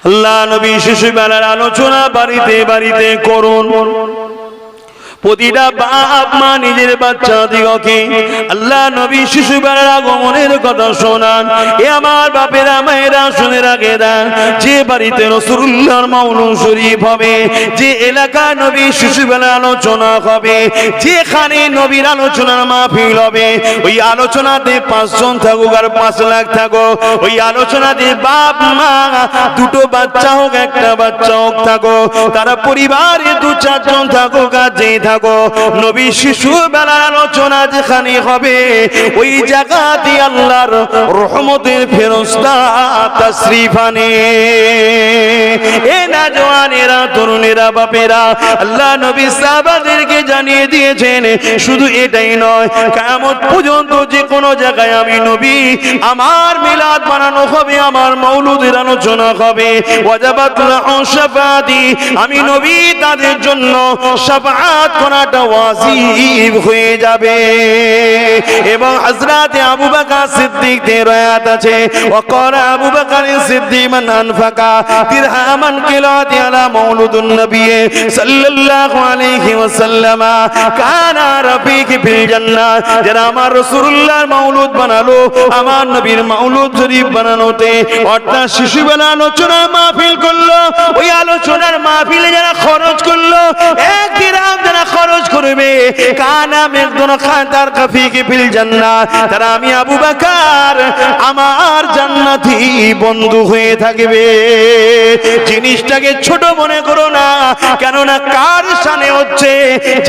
আল্লাহ নবী শিশুবেলার আলোচনা বাড়িতে বাড়িতে করুন। প্রতিটা বাপ মা নিজের বাচ্চাদিগকে আল্লাহ নবী শিশুবেলার আগমনের কথা শোনান। এ আমার বাপেরা মায়েরা শুনে রাখে দেন, যে বাড়িতে রাসূলুল্লাহর মাউলুদ শরীফ হবে, যে এলাকায় নবী শিশুবেলার আলোচনা হবে, যেখানে নবীর আলোচনার মাহফিল হবে, ওই আলোচনাতে 5 জন থাকুক আর 5 লাখ থাকুক, ওই আলোচনাতে বাপ মা দুটো বাচ্চা হোক একটা বাচ্চা হোক থাকুক, তারা পরিবারে 2-4 জন থাকুক আর যেই থাকুক, নবী শিশুবেলার আলোচনা যেখানে হবে ওই জায়গাতে আল্লাহর রহমতের ফেরেশতা তাশরীফ আনে। এ নওজওয়ানেরা, তরুণেরা, বাপেরা, আল্লাহ নবী সাহাবাদেরকে জানিয়ে দিয়েছেন, শুধু এটাই নয়, কিয়ামত পর্যন্ত যে কোনো জায়গায় আমি নবী আমার মিলাদ বানানো হবে, আমার মাউলুদের আলোচনা হবে, ওয়াজাবাত লাহু শাফাআতি, আমি নবী তাদের জন্য শাফাআত করাটা ওয়াজিব হয়ে যাবে। এবং হযরত আবু বকর সিদ্দিক এর রায়াত আছে, ওয়াকারা আবু বকর সিদ্দিক মান আনফাকা দিরহামান কিলাতি আলা মাউলুদুন নবী সাল্লাল্লাহু আলাইহি ওয়াসাল্লাম কানা রাফিকি ফিল জান্নাহ, যারা আমার রাসূলুল্লাহর মাউলুদ বানালো, আমার নবীর মাউলুদ শরীফ বানানোতে অর্থাৎ শিশুবেলা আলোচনা মাহফিল করলো, ওই আলোচনার মাহফিলে যারা খরচ করলো, 1 দিরহাম যারা খরচ করবে, কানা মিকদার খাতার কাফিকি ফিল জান্নাহ, তারা আমি আবু বকর আমার জান্নাতি বন্ধু হয়ে থাকবে। জিনিসটাকে ছোট মনে করো না, কেননা কার শানে হচ্ছে,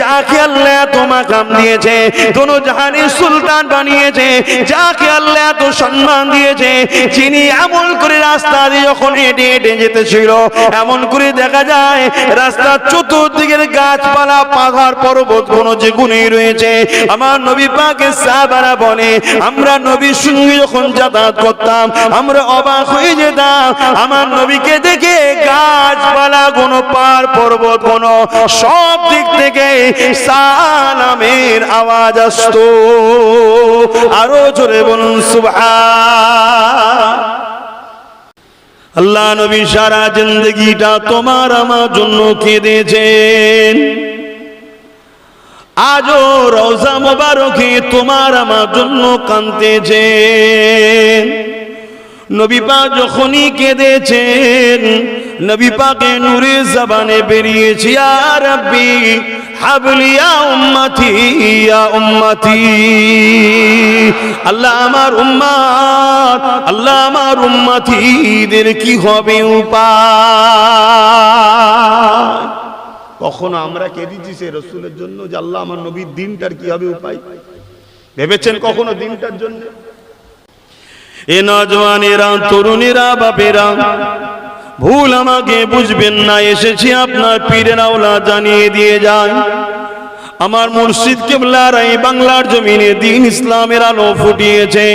যাকে আল্লাহ এত মাকাম দিয়েছে, দোনো জাহানের সুলতান বানিয়েছে, যাকে আল্লাহ এত সম্মান দিয়েছে, যিনি এমন করে রাস্তা দিয়ে যখন হেঁটে হেঁটে যেতেছিল, এমন করে দেখা যায় রাস্তার চতুর্দিকের গাছপালা, পাহাড়, পর্বত কোন যে গুণে রয়েছে। আমার নবী পাকের সাহাবারা বলে, আমরা নবীর সঙ্গে যখন যাতায়াত করতাম আমরা অবাক হয়ে যেতাম, আমার নবীকে দেখে গাছপালা কোন, পাহাড় পর্বত কোন, সব দিক থেকে সালামের আওয়াজ আসতো। আরো জোরে বলুন সুবহান। আল্লাহ নবী সারা জিন্দেগিটা তোমার আমার জন্য কেঁদেছেন, আজও রওজা মোবারকে তোমার আমার জন্য কাঁদতেছেন। নবী পাক যখনই কেঁদেছেন, নবী পাকের নূরে জবানে বেরিয়েছে, ইয়া রাব্বি হাবলি ইয়া উম্মতি ইয়া উম্মতি, আল্লাহ আমার উম্মত, আল্লাহ আমার উম্মতিদের কি হবে উপায়। কখনো আমরা কেঁদেছি সে রাসূলের জন্য যে আল্লাহ আমার নবীর দিনটার কি হবে উপায়? ভেবেছেন কখনো দিনটার জন্য? এ নওজওয়ানেরা, তরুণেরা, বাপেরা, ভুল আমাকে বুঝবেন না, এসেছি আপনার পীরের আওলা জানিয়ে দিয়ে যায়, আমার মুর্শিদ কিবলার এই বাংলার জমিনে দ্বীন ইসলামের আলো ফুটিয়েছে।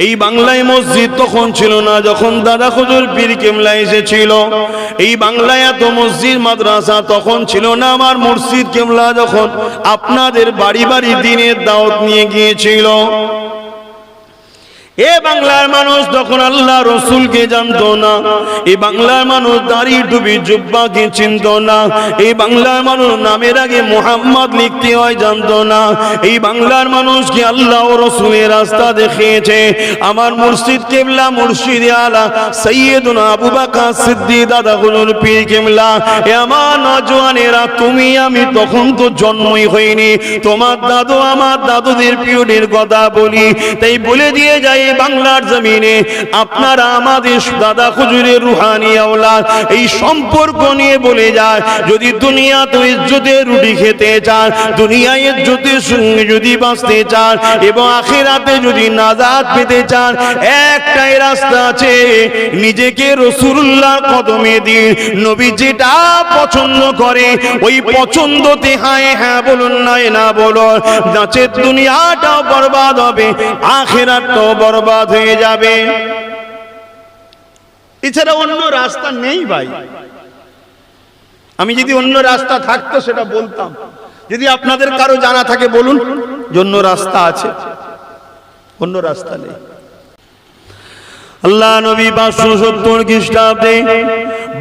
এই বাংলায় মসজিদ তখন ছিল না যখন দাদা হুজুর পীর কিবলা এসেছিল, এই বাংলায় এত মসজিদ মাদ্রাসা তখন ছিল না। আমার মুর্শিদ কিবলা যখন আপনাদের বাড়ি বাড়ি দ্বীনের দাওয়াত নিয়ে গিয়েছিল, এ বাংলার মানুষ তখন আল্লাহ রসুলকে জানতো না, এই বাংলার মানুষ দাড়ি টুপি জুব্বাকে চিনতো না, এই বাংলার মানুষ নামের আগে মুহাম্মদ লিখতে হয় জানতো না, এই বাংলার মানুষ কি আল্লাহ ও রসুলের রাস্তা দেখিয়েছে। আমার মুর্শিদ কিবলা, মুর্শিদে আলা সৈয়দুনা আবু বকর সিদ্দিক দাদা হুজুর পীর কিবলা, এ আমার নওজওয়ানেরা, তুমি আমি তখন তো জন্মই হয়নি, তোমার দাদু আমার দাদুদের পিরিয়ডের কথা বলি, তাই বলে দিয়ে যায় বাংলার জমিনে আপনারা আমাদের দাদা হুজুরের রুহানি আওলাদ, এই সম্পর্ক নিয়ে বলে যায়, যদি দুনিয়াতে ইজ্জতের রুটি খেতে চান, দুনিয়ায় ইজ্জতের সঙ্গে যদি বাঁচতে চান এবং আখিরাতে যদি নাজাত পেতে চান, একটাই রাস্তা আছে, নিজেকে রাসূলুল্লাহর কদমে দিন। নবী যেটা পছন্দ করে ওই পছন্দতে হ্যাঁ হ্যাঁ বলুন, নয় না বলুন, নাচের দুনিয়াটাও বরবাদ হবে, আখিরাতটাও বরবাদ হয়ে যাবে। এছাড়া অন্য রাস্তা নেই ভাই। আমি যদি অন্য রাস্তা থাকতো সেটা বলতাম, যদি আপনাদের কারো জানা থাকে বলুন অন্য রাস্তা আছে। অন্য রাস্তা নেই। আল্লাহ নবী 570 খ্রিস্টাব্দে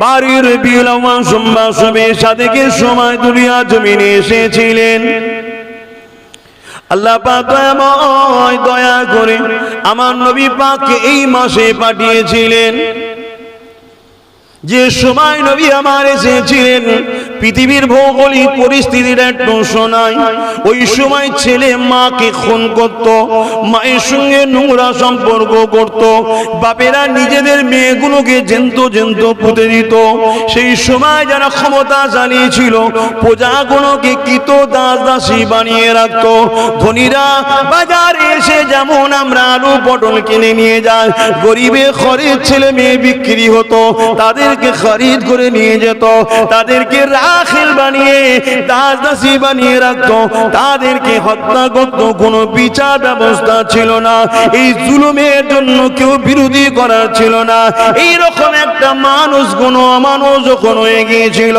12 রবিউল আউয়াল সোমবার শবে সাদেকের সময় দুনিয়া জমিনে এসেছিলেন। আল্লাহ পাক দয়াময় দয়া করে আমার নবী পাককে এই মাসে পাঠিয়েছিলেন। যে সময় নবী আমার এসেছিলেন পৃথিবীর ভৌগোলিক পরিস্থিতিটা একটু শোনায়। ওই সময় ছেলে মাকে খুন করত, মায়ের সঙ্গে নোংরা সম্পর্ক করত, বাপেরা নিজেদের মেয়েগুলোকে জ্যান্ত পুঁতে দিত। সেই সময় যারা ক্ষমতা চালিয়েছিল প্রজাগুলোকে কৃত দাস দাসী বানিয়ে রাখত। ধনীরা বাজারে এসে যেমন আমরা আলু পটল কিনে নিয়ে যাই, গরিবের ঘরের ছেলে মেয়ে বিক্রি হতো, তাদেরকে খরিদ করে নিয়ে যেত, তাদেরকে রাখিল বানিয়ে দাস দাসী বানিয়ে রাখতো, তাদেরকে হত্যা করত। কোনো বিচার ব্যবস্থা ছিল না, এই জুলুমের জন্য কেউ বিরোধী করার ছিল না। এইরকম একটা মানুষ কোনো অমানুষ যখন হয়ে গিয়েছিল,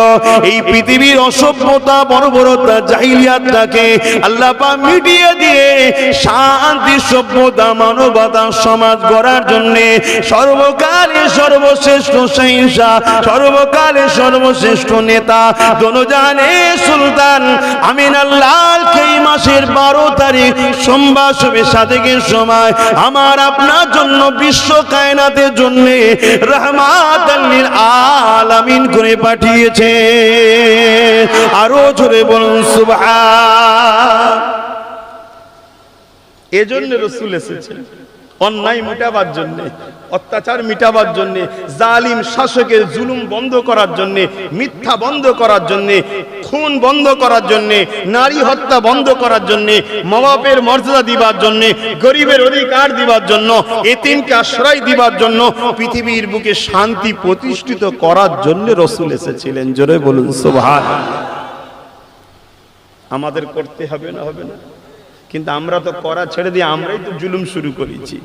এই পৃথিবীর অসভ্যতা বর্বরতা জাহিলিয়াতটাকে আল্লাহ পাক মিটিয়ে দিয়ে শান্তি সভ্যতা মানবতা সমাজ গড়ার জন্য সর্বকালে সর্বশ্রেষ্ঠ সহিংসা, সর্বকালে সর্বশ্রেষ্ঠ নেতা দোনোজানে সুলতান আমিনাল্লাহকে এই মাসের 12 তারিখ সোমবার শবে সাদেকের সময় আমার আপনার জন্য বিশ্ব কায়নাতের জন্য রহমাতাল লিল আলামিন করে পাঠিয়েছে। আরো জোরে বলুন সুবহান। এজন্য রাসূল এসেছেন অন্যায় মিটাবার জন্য, অত্যাচার মিটাবার জন্য, জালিম শাসকের জুলুম বন্ধ করার জন্য, মিথ্যা বন্ধ করার জন্য, খুন বন্ধ করার জন্য, নারী হত্যা বন্ধ করার জন্য, মা বাপের মর্যাদা দিবার জন্য, গরিবের অধিকার দিবার জন্য, এতিমকে আশ্রয় দিবার জন্য, পৃথিবীর বুকে শান্তি প্রতিষ্ঠিত করার জন্য রাসূল এসেছিলেন। জোরে বলুন সুবহানাল্লাহ। আমাদের করতে হবে না? হবে না? কিন্তু আমরা তো করা ছেড়ে দিয়ে আমরাই তো জুলুম শুরু করেছি।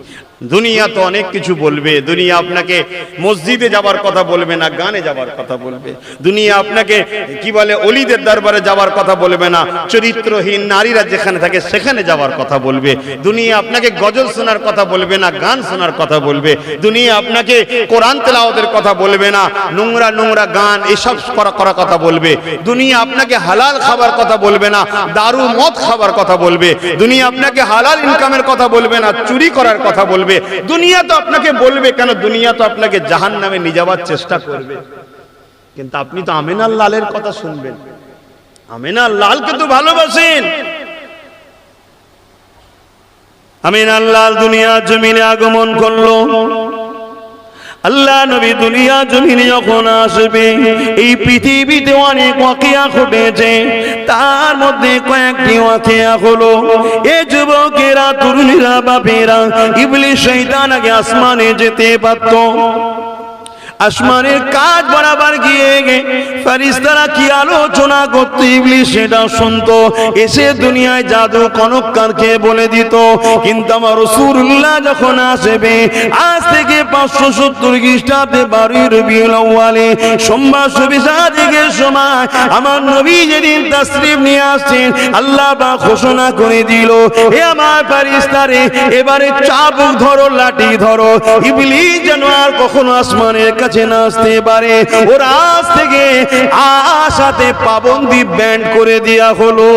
দুনিয়া তো অনেক কিছু বলবে, দুনিয়া আপনাকে মসজিদে যাবার কথা বলবে না, গানে যাবার কথা বলবে। দুনিয়া আপনাকে কি বলে ওলিদের দরবারে যাবার কথা বলবে না, চরিত্রহীন নারীরা যেখানে থাকে সেখানে যাবার কথা বলবে। দুনিয়া আপনাকে গজল শোনার কথা বলবে না, গান শোনার কথা বলবে। দুনিয়া আপনাকে কোরআন তেলাওয়াতের কথা বলবে না, নোংরা নোংরা গান এসব করার কথা বলবে। দুনিয়া আপনাকে হালাল খাবার কথা বলবে না, দারু মদ খাবার কথা বলবে। দুনিয়া আপনাকে হালাল ইনকামের কথা বলবে না, চুরি করার কথা বলবে। দুনিয়া তো আপনাকে বলবে কেন, দুনিয়া তো আপনাকে জাহান্নামে নিয়ে যাওয়ার চেষ্টা করবে। কিন্তু আপনি তো আমিনার লালের কথা শুনবেন, আমিনার লালকে তো ভালোবাসেন। আমিনার লাল দুনিয়া জমিনে আগমন করলো। আল্লাহ নবী দুনিয়া জমিনে যখন আসবে, এই পৃথিবীতে অনেক ওয়াকিয়া ঘটেছে, তার মধ্যে কয়েকটি ওয়াকিয়া হলো এ যুবকেরা, তরুণীরা, বাপেরা, ইবলিস শয়তান আগে আসমানে যেতে পারত। আসমানের কাজ বরাবর গিয়ে ফেরেশতারা কি আলোচনা করতে ইবলিস সেটা শুনতো, এসে দুনিয়ায় জাদু কনককারকে বলে দিত। কিন্তু আমার রাসূলুল্লাহ যখন আসবে, আজ থেকে 570 খ্রিস্টাব্দে 12 রবিউল আউয়ালে সোমবার শবে সাদেকের সময় আমার নবী যেদিন তাশরীফ নিয়ে আসছেন, আল্লাহ পাক ঘোষণা করে দিল, হে আমার ফেরেশতারে এবারে চাবুক ধরো, লাঠি ধরো, ইবলিস যেন আর কখনো আসমানের কাছে না আসতে পারে। ওর আজ থেকে আশাতে পাবন্দি ব্যান্ড করে দেয়া হলো।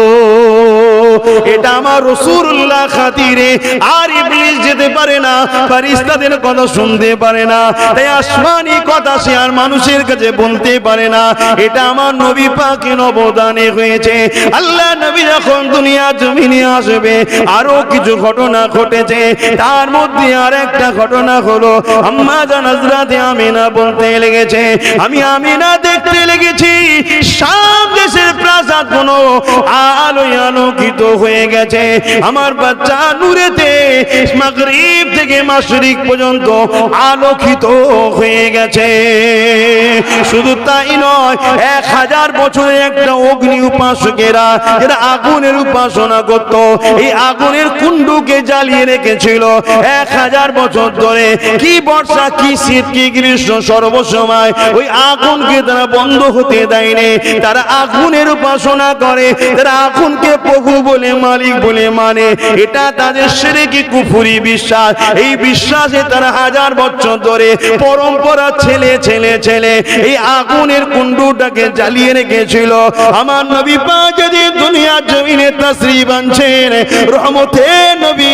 এটা আমার রাসূলুল্লাহ খাতিরে আর ইবলিস যেতে পারে না, ফেরেশতাদের কথা শুনতে পারে না, তাই আসমানি কথা সে আর মানুষের কাছে বলতে পারে না। এটা আমার নবী পাকের অবদানে হয়েছে। আল্লাহ নবী যখন দুনিয়া জমিনে আসবে, আরো কিছু ঘটনা ঘটেছে। তার মধ্যে আর একটা ঘটনা হলো আম্মা জান হযরতে আমিনা বলতে লেগেছে, আমি আমিনা দেখতে লেগেছি শাম দেশের প্রাসাদ গুলো আলোয় আলোকিত হয়ে গেছে। আমার বাচ্চা নূরেতে মাগরিব থেকে মাশরিক পর্যন্ত আলোকিত হয়ে গেছে। শুধু তাই নয়, 1000 বছরের একটা অগ্নি উপাসকেরা যারা আগুনের উপাসনা করত, এই আগুনের কুণ্ডুকে জ্বালিয়ে রেখেছিল 1000 বছর ধরে। কি বর্ষা, কি শীত, কি গ্রীষ্ম, সর্বসময় ওই আগুনকে তারা তারা বন্ধ হতে দেয়নি। তারা আগুনের উপাসনা করে, তারা আগুনকে প্রভু বলে মালিক বলে মানে। এটা তাদের শিরকি কুফরি বিশ্বাস। এই বিশ্বাসে তারা হাজার বছর ধরে পরম্পরা ছেলে ছেলে ছেলে এই আগুনের কুণ্ডটাকে জ্বালিয়ে রেখেছিল। আমার নবী পাক যদি দুনিয়ার জমিনে তাশরীফ আনছেন, রহমতের নবী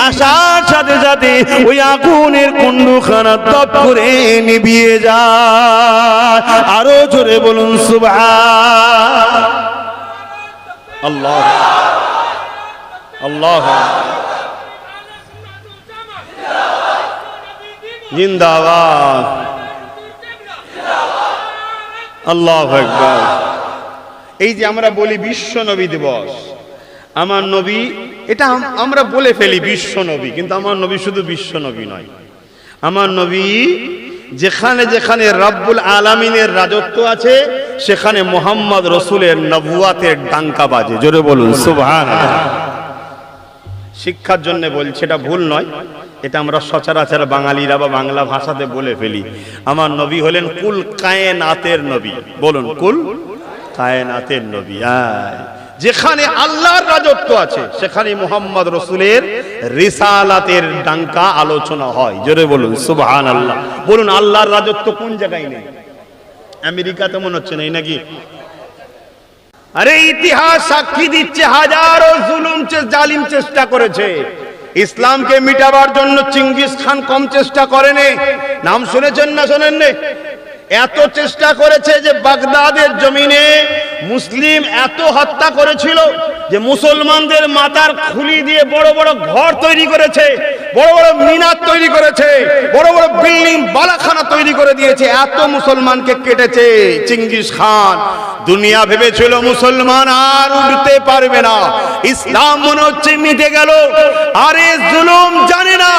আসার সাথে সাথে ওই আগুনের কুণ্ডখানা তপ করে নিভিয়ে যায়। আরো জোরে বলুন সুবহান আল্লাহ আল্লাহ জিন্দাবাদ আল্লাহু আকবার। এই যে আমরা বলি বিশ্ব নবী দিবস, আমার নবী, এটা আমরা বলে ফেলি বিশ্ব নবী, কিন্তু আমার নবী শুধু বিশ্ব নবী নয়। আমার নবী যেখানে যেখানে রব্বুল আলামিনের রাজত্ব আছে, সেখানে মুহাম্মদ রাসূলের নবুয়াতের ডাঙ্কা বাজে। জোরে বলুন সুবহানাল্লাহ। শিক্ষার জন্য বলছি, এটা ভুল নয়, এটা আমরা সচরাচর বাঙালিরা বা বাংলা ভাষাতে বলে ফেলি। আমার নবী হলেন কুল কায়নাতের নবী। বলুন কুল কায়নাতের নবী। যেখানে আল্লাহর রাজত্ব আছে সেখানে মুহাম্মদ রাসূলের রিসালাতের ডাঙ্কা আলোচনা হয়। জোরে বলুন সুবহানাল্লাহ। বলুন আল্লাহর রাজত্ব কোন জায়গায় নেই? আমেরিকাতে মনে হচ্ছে নেই নাকি? আরে ইতিহাস সাক্ষী দিচ্ছে হাজারো জুলুম জালিম চেষ্টা করেছে। ইসলামকে মিটাবার জন্য চেঙ্গিস খান কম চেষ্টা করেনি। নাম শুনেছেন না শোনেননি? এত চেষ্টা করেছে যে বাগদাদের জমিনে মুসলিম এত হত্যা করেছিল যে মুসলমানদের মাথার খুলি দিয়ে বড় বড় ঘর তৈরি করেছে, বড় বড় মিনার তৈরি করেছে, বড় বড় বিল্ডিং বালাখানা তৈরি করে দিয়েছে। এত মুসলমানকে কেটেছে চেঙ্গিস খান। দুনিয়া ভেবেছিল মুসলমান আর উঠতে পারবে না, ইসলাম মনে হচ্ছে মিটে গেল। আরে জুলুম জানে না,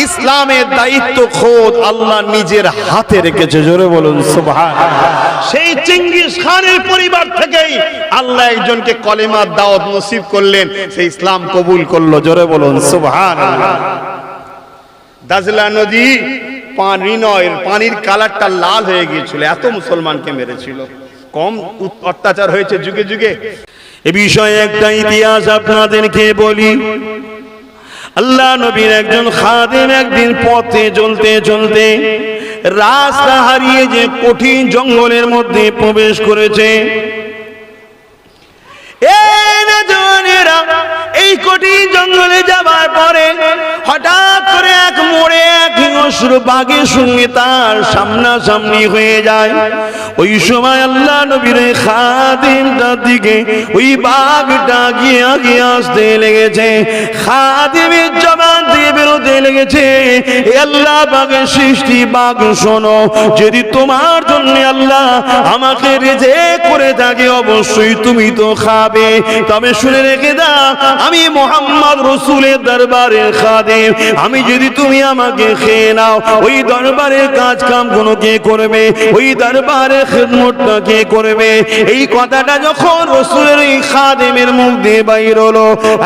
ইসলামের দায়িত্ব খোদ আল্লাহ নিজের হাতে রেখেছে। জোরে বলুন সুবহানাল্লাহ। সেই চেঙ্গিস খানের পরিবার থেকেই আল্লাহ একজনকে কলেমার দাওয়াত নসিব করলেন, সেই ইসলাম কবুল করলো। জোরে বলুন সুবহানাল্লাহ। দাজলা নদী পানি নয়, পানির কালারটা লাল হয়ে গিয়েছিল, এত মুসলমানকে মেরেছিল। কম অত্যাচার হয়েছে যুগে যুগে? এ বিষয়ে একটা ইতিহাস আপনাদেরকে বলি। আল্লাহ নবীর একজন খাদেম একদিন পথে চলতে চলতে রাস্তা হারিয়ে যে কঠিন জঙ্গলের মধ্যে প্রবেশ করেছে। এই কঠিন জঙ্গলে যাবার পরে হঠাৎ করে এক মোড়ে এক হিংস্র বাঘের সঙ্গে তার সামনাসামনি হয়ে যায়। ওই সময় আল্লাহ নবীর খাদিমটার দিকে ওই বাঘটা গিয়ে আগে আসতে লেগেছে। খাদিমের জবান দিয়ে বেরোতে লেগেছে, আল্লাহ বাঘের সৃষ্টি, বাঘ শোনো, যদি তোমার জন্য আল্লাহ আমাকে রিজিক করে থাকে অবশ্যই তুমি তো খাবে। তবে শুনে রেখে দাও, আমি মুহাম্মদ রাসূলের দরবারের খাদেম, আমি যদি তুমি আমাকে খেয়ে নাও, ওই দরবারের কাজ কাম গুলো কে করবে? ওই দরবারের খিদমতটা কে করবে? এই কথাটা যখন রাসূলের এই খাদেমের মুখ দিয়ে বাইর হলো,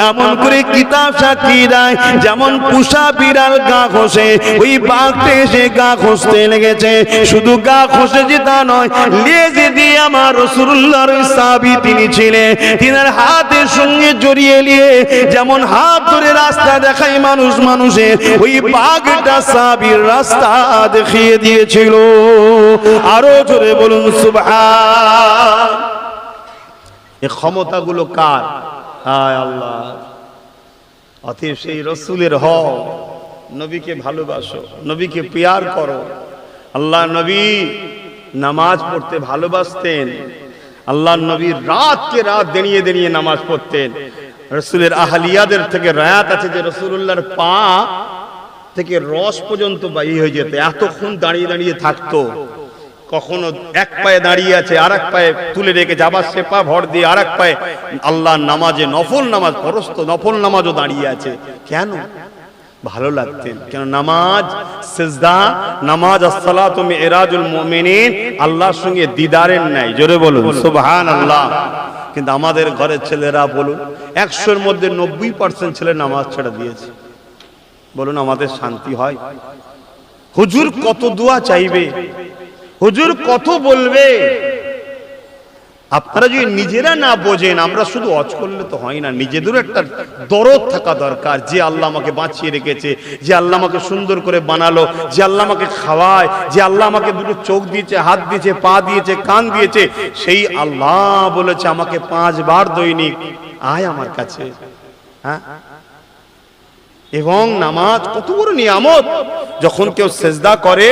এমন করে কিতাব সাক্ষী দেয় যেমন পুষা বিড়াল গা ঘষে, ওই বাঘটা এসে গা ঘষতে লেগেছে। শুধু গা ঘষেছে তা নয়, লেজে দিয়ে আমার রাসূলুল্লাহর সাহাবী তিনি ছিলেন, তিনার হাতের সঙ্গে জড়িয়ে নিয়ে যেমন হাত ধরে রাস্তা দেখায় মানুষ মানুষের, ওই বাঘটা সাহাবীর রাস্তা দেখিয়ে দিয়েছিল। আরো জোরে বলুন সুবহান। এই ক্ষমতাগুলো কার? হায় আল্লাহ। অতএব সেই রাসূলের হও, নবীকে ভালোবাসো, নবীকে প্যার করো। আল্লাহ নবী নামাজ পড়তে ভালোবাসতেন। আল্লাহ নবী রাতকে রাত দাঁড়িয়ে দাঁড়িয়ে নামাজ পড়তেন। রাসূলের আহলিয়াদের থেকে রায়াত আছে যে রাসূলুল্লাহর পা থেকে রস পর্যন্ত বাইর হয়ে যেত, এতক্ষণ দাঁড়িয়ে দাঁড়িয়ে থাকতো। কখনো এক পায়ে দাঁড়িয়ে আছে, আর এক পায়ে তুলে রেখেছে, আবার সে পা ভর দিয়ে আর এক পায়ে আল্লাহর নামাজে, নফল নামাজ, ফরজ তো নফল নামাজও দাঁড়িয়ে আছে। কেন? ভালো লাগতেন। কেন? নামাজ সিজদা, নামাজ আসসালাতু মিরাজুল মুমিনিন, আল্লাহর সঙ্গে দিদারের নাই। জোরে বলুন সুবহানাল্লাহ। কিন্তু আমাদের ঘরের ছেলেরা বলুন 100-এর মধ্যে 90% ছেলে নামাজ ছেড়ে দিয়েছে। বলুন আমাদের শান্তি হয়? হুজুর কত দোয়া চাইবে, হুজুর কত বলবে। আপনারা যদি নিজেরা না বোঝেন, আমরা শুধু ওয়াজ করলে তো হয় না, নিজেদেরও একটা দরদ থাকা দরকার। যে আল্লাহ আমাকে বাঁচিয়ে রেখেছে, যে আল্লাহ আমাকে সুন্দর করে বানালো, যে আল্লাহ আমাকে খাওয়ায়, যে আল্লাহ আমাকে দুটো চোখ দিয়েছে, হাত দিয়েছে, পা দিয়েছে, কান দিয়েছে, সেই আল্লাহ বলেছে আমাকে 5 বার দৈনিক আয় আমার কাছে। হ্যাঁ, এবং নামাজ কত বড় নিয়ামত। যখন কেউ সেজদা করে,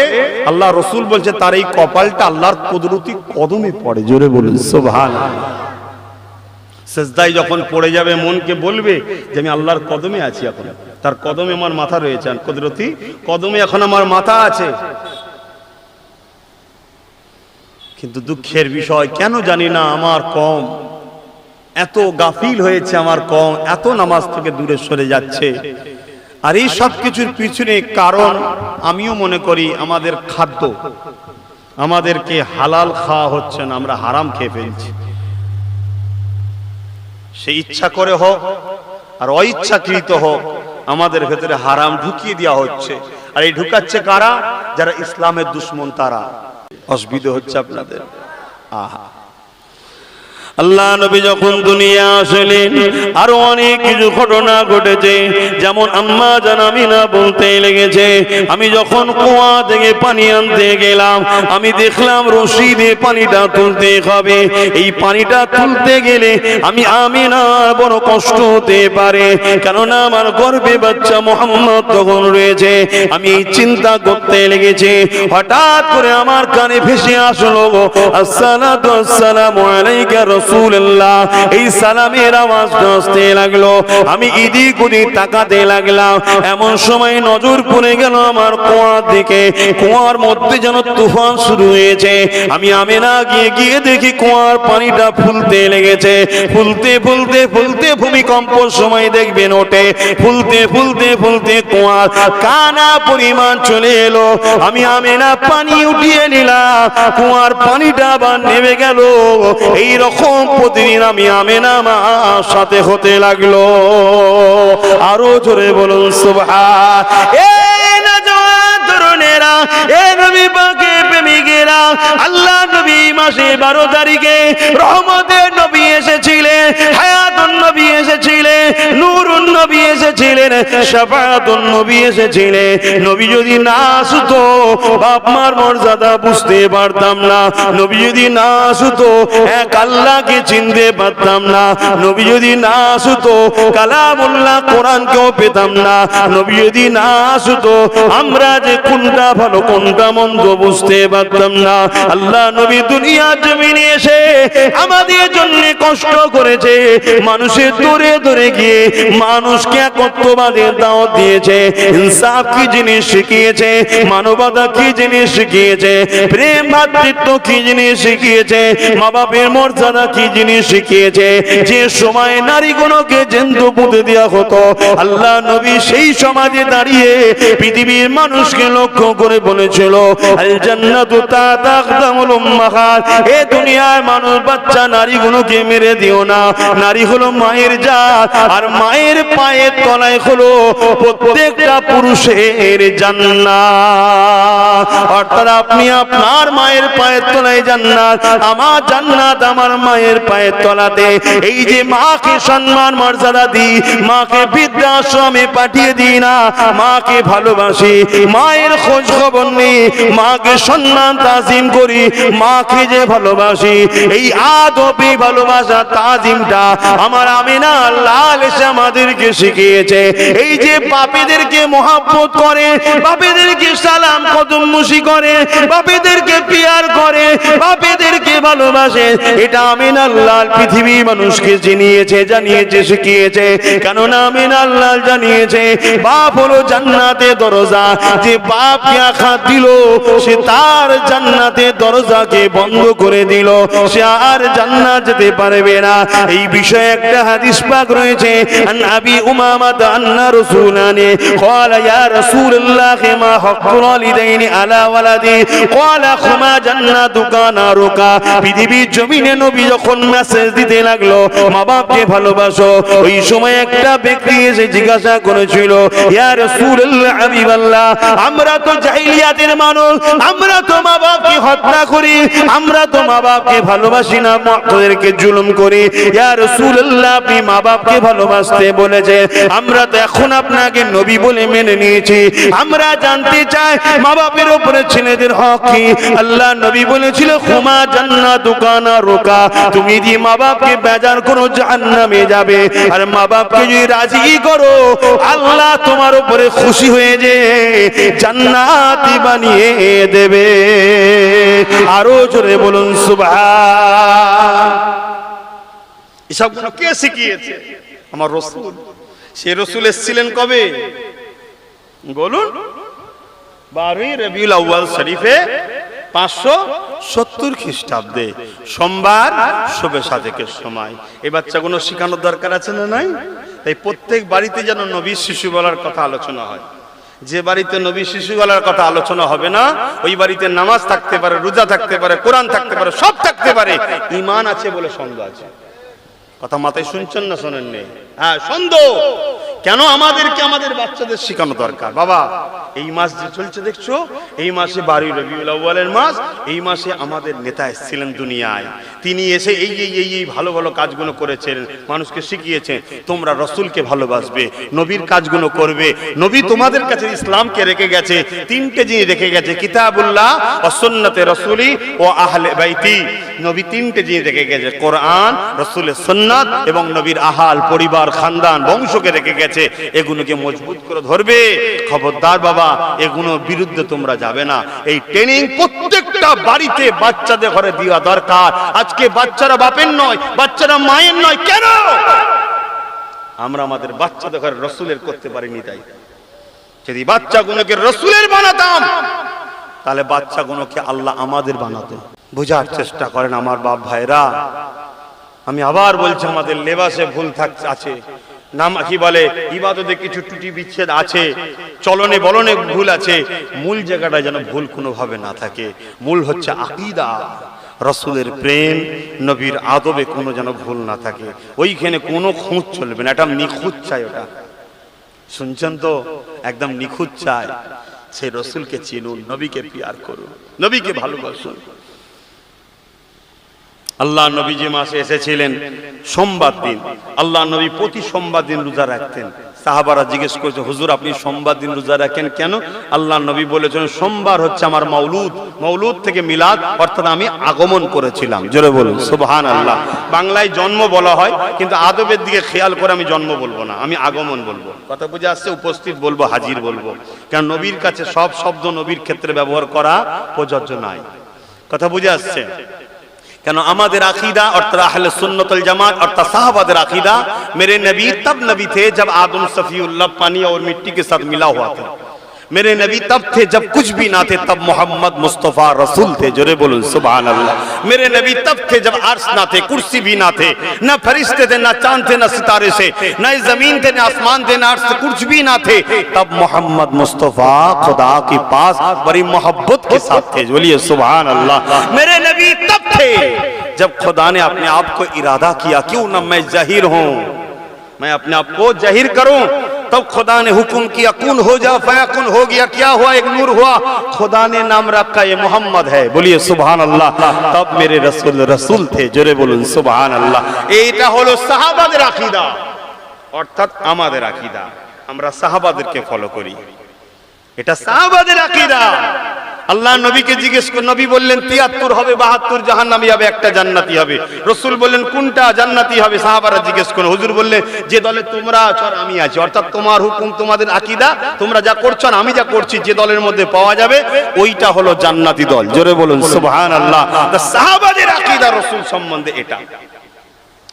আল্লাহ রসুল বলছে তার এই কপালটা আল্লাহর কুদরতি কদমে পড়ে। জোরে বলুন সুবহানাল্লাহ। সেজদায় যখন পড়ে যাবে, মনকে বলবে যে আমি আল্লাহর কদমে আছি, এখন তার কদমে আমার মাথা রয়েছে, আর কুদরতি কদমে এখন আমার মাথা আছে। কিন্তু দুঃখের বিষয়, কেন জানি না আমার কম এত গাফিল হয়েছে, আমার কম এত নামাজ থেকে দূরে সরে যাচ্ছে। আর এই সব কিছুর পিছনে কারণ আমিও মনে করি আমাদের খাদ্য, আমাদেরকে হালাল খাওয়া হচ্ছে না, আমরা হারাম খেয়ে ফেলছি। সে ইচ্ছা করে হোক আর অইচ্ছাকৃত হোক, আমাদের ভেতরে হারাম ঢুকিয়ে দেওয়া হচ্ছে। আর এই ঢুকাচ্ছে কারা? যারা ইসলামের দুশ্মন, তারা। অসুবিধা হচ্ছে আপনাদের। আহা, আল্লাহ নবী যখন দুনিয়া আসলেন, আরো অনেক কিছু ঘটনা ঘটেছে। যেমন আম্মা জান আমিনা বলতে লেগেছে, আমি যখন কুয়া থেকে পানি আনতে গেলাম, আমি দেখলাম রশি দিয়ে পানিটা তুলতে হবে। এই পানিটা তুলতে গেলে আমি আমিনার বড় কষ্ট হতে পারে, কেননা আমার গর্ভে বাচ্চা মুহাম্মদ তখন রয়েছে। আমি এই চিন্তা করতে লেগেছি, হঠাৎ করে আমার কানে ভেসে আসলো, আসসালাতু আসসালামু আলাইকা রাসূলুল্লাহ। এই সালামের আওয়াজ আসতে লাগলো। আমি এদিক ওদিক তাকাতে লাগলাম। এমন সময় নজর পড়ে গেল আমার কুয়ার দিকে। কুয়ার মধ্যে যেন তুফান শুরু হয়েছে। আমি আমিনা গিয়ে দেখি কুয়ার পানিটা ফুলতে লেগেছে। ফুলতে ফুলতে ফুলতে ভূমিকম্পর সময় দেখবেন ওঠে। ফুলতে ফুলতে ফুলতে কুয়ার কানা পরিমাণ চলে এলো। আমি আমিনা পানি উঠিয়ে নিলাম, কুয়ার পানিটা আবার নেমে গেল। এই রকম প্রতিদিন আমি আমিনা মার সাথে হতে লাগলো। আরো জোরে বলুন সুবহান। এই নওজোয়ান তরুণেরা, এই নবী পাকের প্রেমিকেরা, আল্লাহ নবী মাসে 12 তারিখে রহমতের নবী এসেছিলেন, হায়াতুন নবী এসেছিলেন, নূরুন নবী এসেছিলেন, শাফাআতুন নবী এসেছিলেন। নবী যদি না আসতো, বাপ মার মর্যাদা বুঝতে পারতাম না। নবী যদি না আসতো, এক আল্লাহকে চিনতে পারতাম না। নবী যদি না আসতো, কালামুল্লাহ কোরআনকেও পেতাম না। নবী যদি না আসতো, আমরা যে কোনটা ভালো কোনটা মন্দ বুঝতে পারতাম না। আল্লাহ নবী দুনিয়ার জমিনে এসে আমাদের জন্য কষ্ট করেছে। মানুষের দূরে দূরে গিয়ে মানুষকে একত্ববাদের দাওয়াত দিয়েছে। ইনসাফ কি জিনিস শিখিয়েছে, মানবতা কি জিনিস শিখিয়েছে, প্রেম ভাতৃত্ব কি জিনিস শিখিয়েছে, মা বাপের মর্যাদা কি জিনিস শিখিয়েছে। যে সময় নারীগুলোকে জ্যান্ত পুঁতে দেওয়া হতো, আল্লাহ নবী সেই সমাজে দাঁড়িয়ে পৃথিবীর মানুষকে লক্ষ্য করে বলেছিল, আল জান্নাতু তাহতা আকদামুল উম্মাহাত। এ দুনিয়ার মানুষ, বাচ্চা নারীগুলোকে মেরে দিও না। নারী হলো মায়ের জাত, আর মায়ের পায়ের তলায় হলো প্রত্যেকটা পুরুষের জান্নাত। অর্থাৎ আপনি আপনার মায়ের পায়ের তলায় জান্নাত, আমার জান্নাত আমার মায়ের পায়ের তলাতে। এই যে মাকে সম্মান মর্যাদা দিই, মাকে বৃদ্ধাশ্রমে পাঠিয়ে দিই না, মাকে ভালোবাসি, মায়ের খোঁজ খবর নেই, মাকে সম্মান তাজিম করি, মাকে যে ভালোবাসি, এই আদবি ভালোবাসা তাজিমটা আমার আমিনা লাল এসে আমাদেরকে শিখিয়েছে। এই যে বাপেদেরকে মহব্বত করে, বাপেদেরকে সালাম কদম মুশি করে, বাপেদেরকে পিয়ার করে, বাপেদেরকে ভালোবাসে, এটা আমিনা লাল পৃথিবী মানুষকে জানিয়েছে শিখিয়েছে। কেননা আমিনা লাল জানিয়েছে, বাপ হলো জান্নাতের দরজা। যে বাপকে আঘাত দিল, সে তার জান্নাতের দরজাকে বন্ধ করে দিল, সে আর জান্নাত যেতে পারবে না। এই বিষয়ে একটা হাদিস পাক রয়েছে, আন আবি উমামা আন্না রাসূলানি ক্বালা ইয়া রাসূলুল্লাহ মা হাক্কুল ওয়ালিদাইনি আলা ওয়ালাদি ক্বালা খুমা জান্নাতুকা নারুকা। পৃথিবীর জমিনে নবী যখন মেসেজ দিতে লাগলো মা বাপকে ভালোবাসো, ওই সময় একটা ব্যক্তি এসে জিজ্ঞাসা করেছিল, ইয়া রাসূলুল্লাহ হাবিবাল্লাহ, আমরা তো জাহিলিয়াতের মানুষ, আমরা তো মা বাপকে হত্যা করি, আমরা তো মা বাপকে ভালোবাসি না, তাদেরকে জুলুম করি। ইয়া রাসূলুল্লাহ, আপনি মা বাপকে ভালোবাসতে বলেছেন, আমরা তো এখন আপনাকে নবী বলে মেনে নিয়েছি, আমরা জানতে চাই মা বাপের উপরে ছেলেদের হক কি? আল্লাহ নবী বলেছিল, হুমা জান্নাতুকা নারুকা, তুমি যদি মা বাপকে বেজার করো জাহান্নামে যাবে, আর মা বাপকে যদি রাজি করো আল্লাহ তোমার উপরে খুশি হয়ে যে জান্নাতি বানিয়ে দেবে। আরো জোরে বলুন সুবহান। এসবগুলো কে শিখিয়েছে? আমার রসুল। সে রসুল এসেছিলেন কবে বলুন? 12ই রবিউল আউয়াল শরীফে 570 খ্রিস্টাব্দে সোমবার শবে সাদেকের সময়। এই বাচ্চাগুলো শেখানোর দরকার আছে না নাই? তাই প্রত্যেক বাড়িতে যেন নবীর শিশু বলার কথা আলোচনা হয়। যে বাড়িতে নবী শিশু বলার কথা আলোচনা হবে না, ওই বাড়িতে নামাজ থাকতে পারে, রোজা থাকতে পারে, কোরআন থাকতে পারে, সব থাকতে পারে, ঈমান আছে বলে সন্দেহ আছে। কথা মাথায় শুনছেন না শোনেন নেই? হ্যাঁ, সন্দেহ। কেন? আমাদেরকে আমাদের বাচ্চাদের শেখানো দরকার। বাবা, এই মাস যে চলছে দেখছো, এই মাসে 12ই রবিউল আউয়ালের মাস, এই মাসে আমাদের নেতা এসেছিলেন দুনিয়ায়, তিনি এসে এই ভালো ভালো কাজগুলো করেছেন, মানুষকে শিখিয়েছেন তোমরা রসুলকে ভালোবাসবে, নবীর কাজগুলো করবে। নবী তোমাদের কাছে ইসলামকে রেখে গেছে, 3টে জিনিস রেখে গেছে, কিতাবুল্লাহ ও সুন্নতে রাসূলি ও আহলে বাইতি। নবী 3টে জিনিস রেখে গেছে, কোরআন, রাসূলের সুন্নাত এবং নবীর আহাল, পরিবার, খানদান, বংশকে রেখে গেছে। এগুলোকে মজবুত করে ধরবে। খবরদার বাবা, এগুলোর বিরুদ্ধে তোমরা যাবে না। এই ট্রেনিং প্রত্যেকটা বাড়িতে বাচ্চাদের ঘরে দেওয়া দরকার। আজকে বাচ্চারা বাপের নয়, বাচ্চারা মায়ের নয়। কেন? আমরা আমাদের বাচ্চাদের ঘরে রসুলের করতে পারিনি। তাই যদি বাচ্চাগুলোকে রসুলের বানাতাম, তাহলে বাচ্চাগুলোকে আল্লাহ আমাদের বানাতো। বোঝার চেষ্টা করেন আমার বাপ ভাইরা। আমি আবার বলছি, আমাদের লেবাসে ভুল আছে, নাম কি বলে ইবাদতে কিছু ত্রুটি বিচ্ছেদ আছে, চলনে বলনে ভুল আছে। মূল জায়গাটা যেন ভুল কোনোভাবে না থাকে। মূল হচ্ছে আকীদা, রসুলের প্রেম, নবীর আদবে কোনো যেন ভুল না থাকে। ওইখানে কোনো খুঁত চলবে না। এটা নিখুঁত চাই। ওটা শুনছেন তো? একদম নিখুঁত চাই। সেই রসুলকে চিনুন, নবীকে পিয়ার করুন, নবীকে ভালোবাসুন। আল্লাহ নবী যে মাসে এসেছিলেন সোমবার দিন, আল্লাহ নবী প্রতি সোমবার দিন রোজা রাখতেন। সাহাবারা জিজ্ঞেস করেছে, হুজুর আপনি সোমবার দিন রোজা রাখেন কেন? আল্লাহ নবী বলেছেন, সোমবার হচ্ছে আমার মাউলুদ, মাউলুদ থেকে মিলাদ, অর্থাৎ আমি আগমন করেছিলাম। জোরে বলুন সুবহানাল্লাহ। বাংলায় জন্ম বলা হয়, কিন্তু আদবের দিকে খেয়াল করে আমি জন্ম বলবো না, আমি আগমন বলবো। কথা বুঝে আসছে? উপস্থিত বলবো, হাজির বলবো। কারণ নবীর কাছে সব শব্দ নবীর ক্ষেত্রে ব্যবহার করা প্রযোজ্য নয়। কথা বুঝে আসছে? কেন? আমাদের আকিদা অর্থাৎ আহলে সুন্নাত ওয়াল জামাত অর্থাৎ साहबाদের আকিদা, मेरे नबी तब नबी थे जब आदम सफीउल्लाह पानी और मिट्टी के साथ मिला हुआ था। मेरे नबी तब थे जब कुछ भी ना थे, तब मोहम्मद मुस्तफा रसूल थे। जोरे बोलो सुभान अल्लाह। मेरे नबी तब थे जब अर्श ना थे, कुर्सी भी ना थे, ना फरिश्ते थे, ना चांद थे, ना सितारे से, ना जमीन थे, ना आसमान थे, ना अर्श थे, कुछ भी ना थे। तब मोहम्मद मुस्तफा खुदा के पास बड़ी मोहब्बत के साथ थे। बोलिए सुभान अल्लाह। मेरे नबी तब थे जब खुदा ने अपने आप को इरादा किया, क्यों ना मैं जाहिर हूं, मैं अपने आप को जाहिर करूं। तब खुदा ने हुक्म किया, कुन हो जा, फयाकुन हो गया। क्या हुआ? एक नूर हुआ। खुदा ने नाम रखा, ये मोहम्मद है। बोलिए सुभान अल्लाह। तब मेरे रसूल रसूल थे। जोरे बोलुन सुभान अल्लाह। এইটা হলো সাহাবাদের আকীদা, অর্থাৎ আমাদের আকীদা। আমরা সাহাবাদেরকে ফলো করি, এটা সাহাবাদের আকীদা। আল্লাহ নবীকে জিজ্ঞেস করে, নবী বললেন 73 হবে, 72 জাহান্নামী হবে, একটা জান্নাতি হবে। রাসূল বললেন কোনটা জান্নাতি হবে? সাহাবারা জিজ্ঞেস করে, হুজুর বললেন যে দলে তোমরা আছো আর আমি আছি, অর্থাৎ তোমার হুকুম, তোমাদের আকীদা, তোমরা যা করছো আর আমি যা করছি, যে দলের মধ্যে পাওয়া যাবে ওইটা হলো জান্নাতি দল। জোরে বলুন সুবহানাল্লাহ। তা সাহাবাদের আকীদা রাসূল সম্বন্ধে এটা।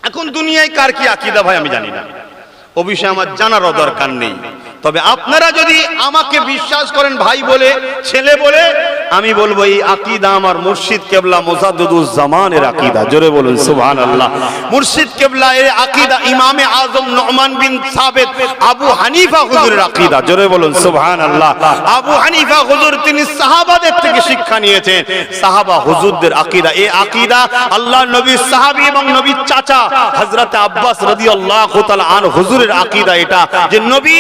এখন দুনিয়ায় কার কি আকীদা ভাই আমি জানি না, ও বিষয়ে আমার জানারও দরকার নেই। তবে আপনারা যদি আমাকে বিশ্বাস করেন ভাই বলে, ছেলে বলে, আমি বলবো এই আকীদা আমার মুর্শিদ কেবলা মুজাদ্দিদুজ জামানের আকীদা। জোরে বলুন সুবহানাল্লাহ। মুর্শিদ কেবলা এর আকীদা ইমামে আজম নুমান বিন সাবিত আবু হানিফা হুজুরের আকীদা। জোরে বলুন সুবহানাল্লাহ। আবু হানিফা হুজুর তিনি সাহাবাদের থেকে শিক্ষা নিয়েছেন, সাহাবা হুজুরদের আকীদা। এই আকীদা আল্লাহর নবীর সাহাবী এবং নবীর চাচা হযরত আব্বাস রাদিয়াল্লাহু তাআলা আন হুজুরের আকীদা এটা, যে नबी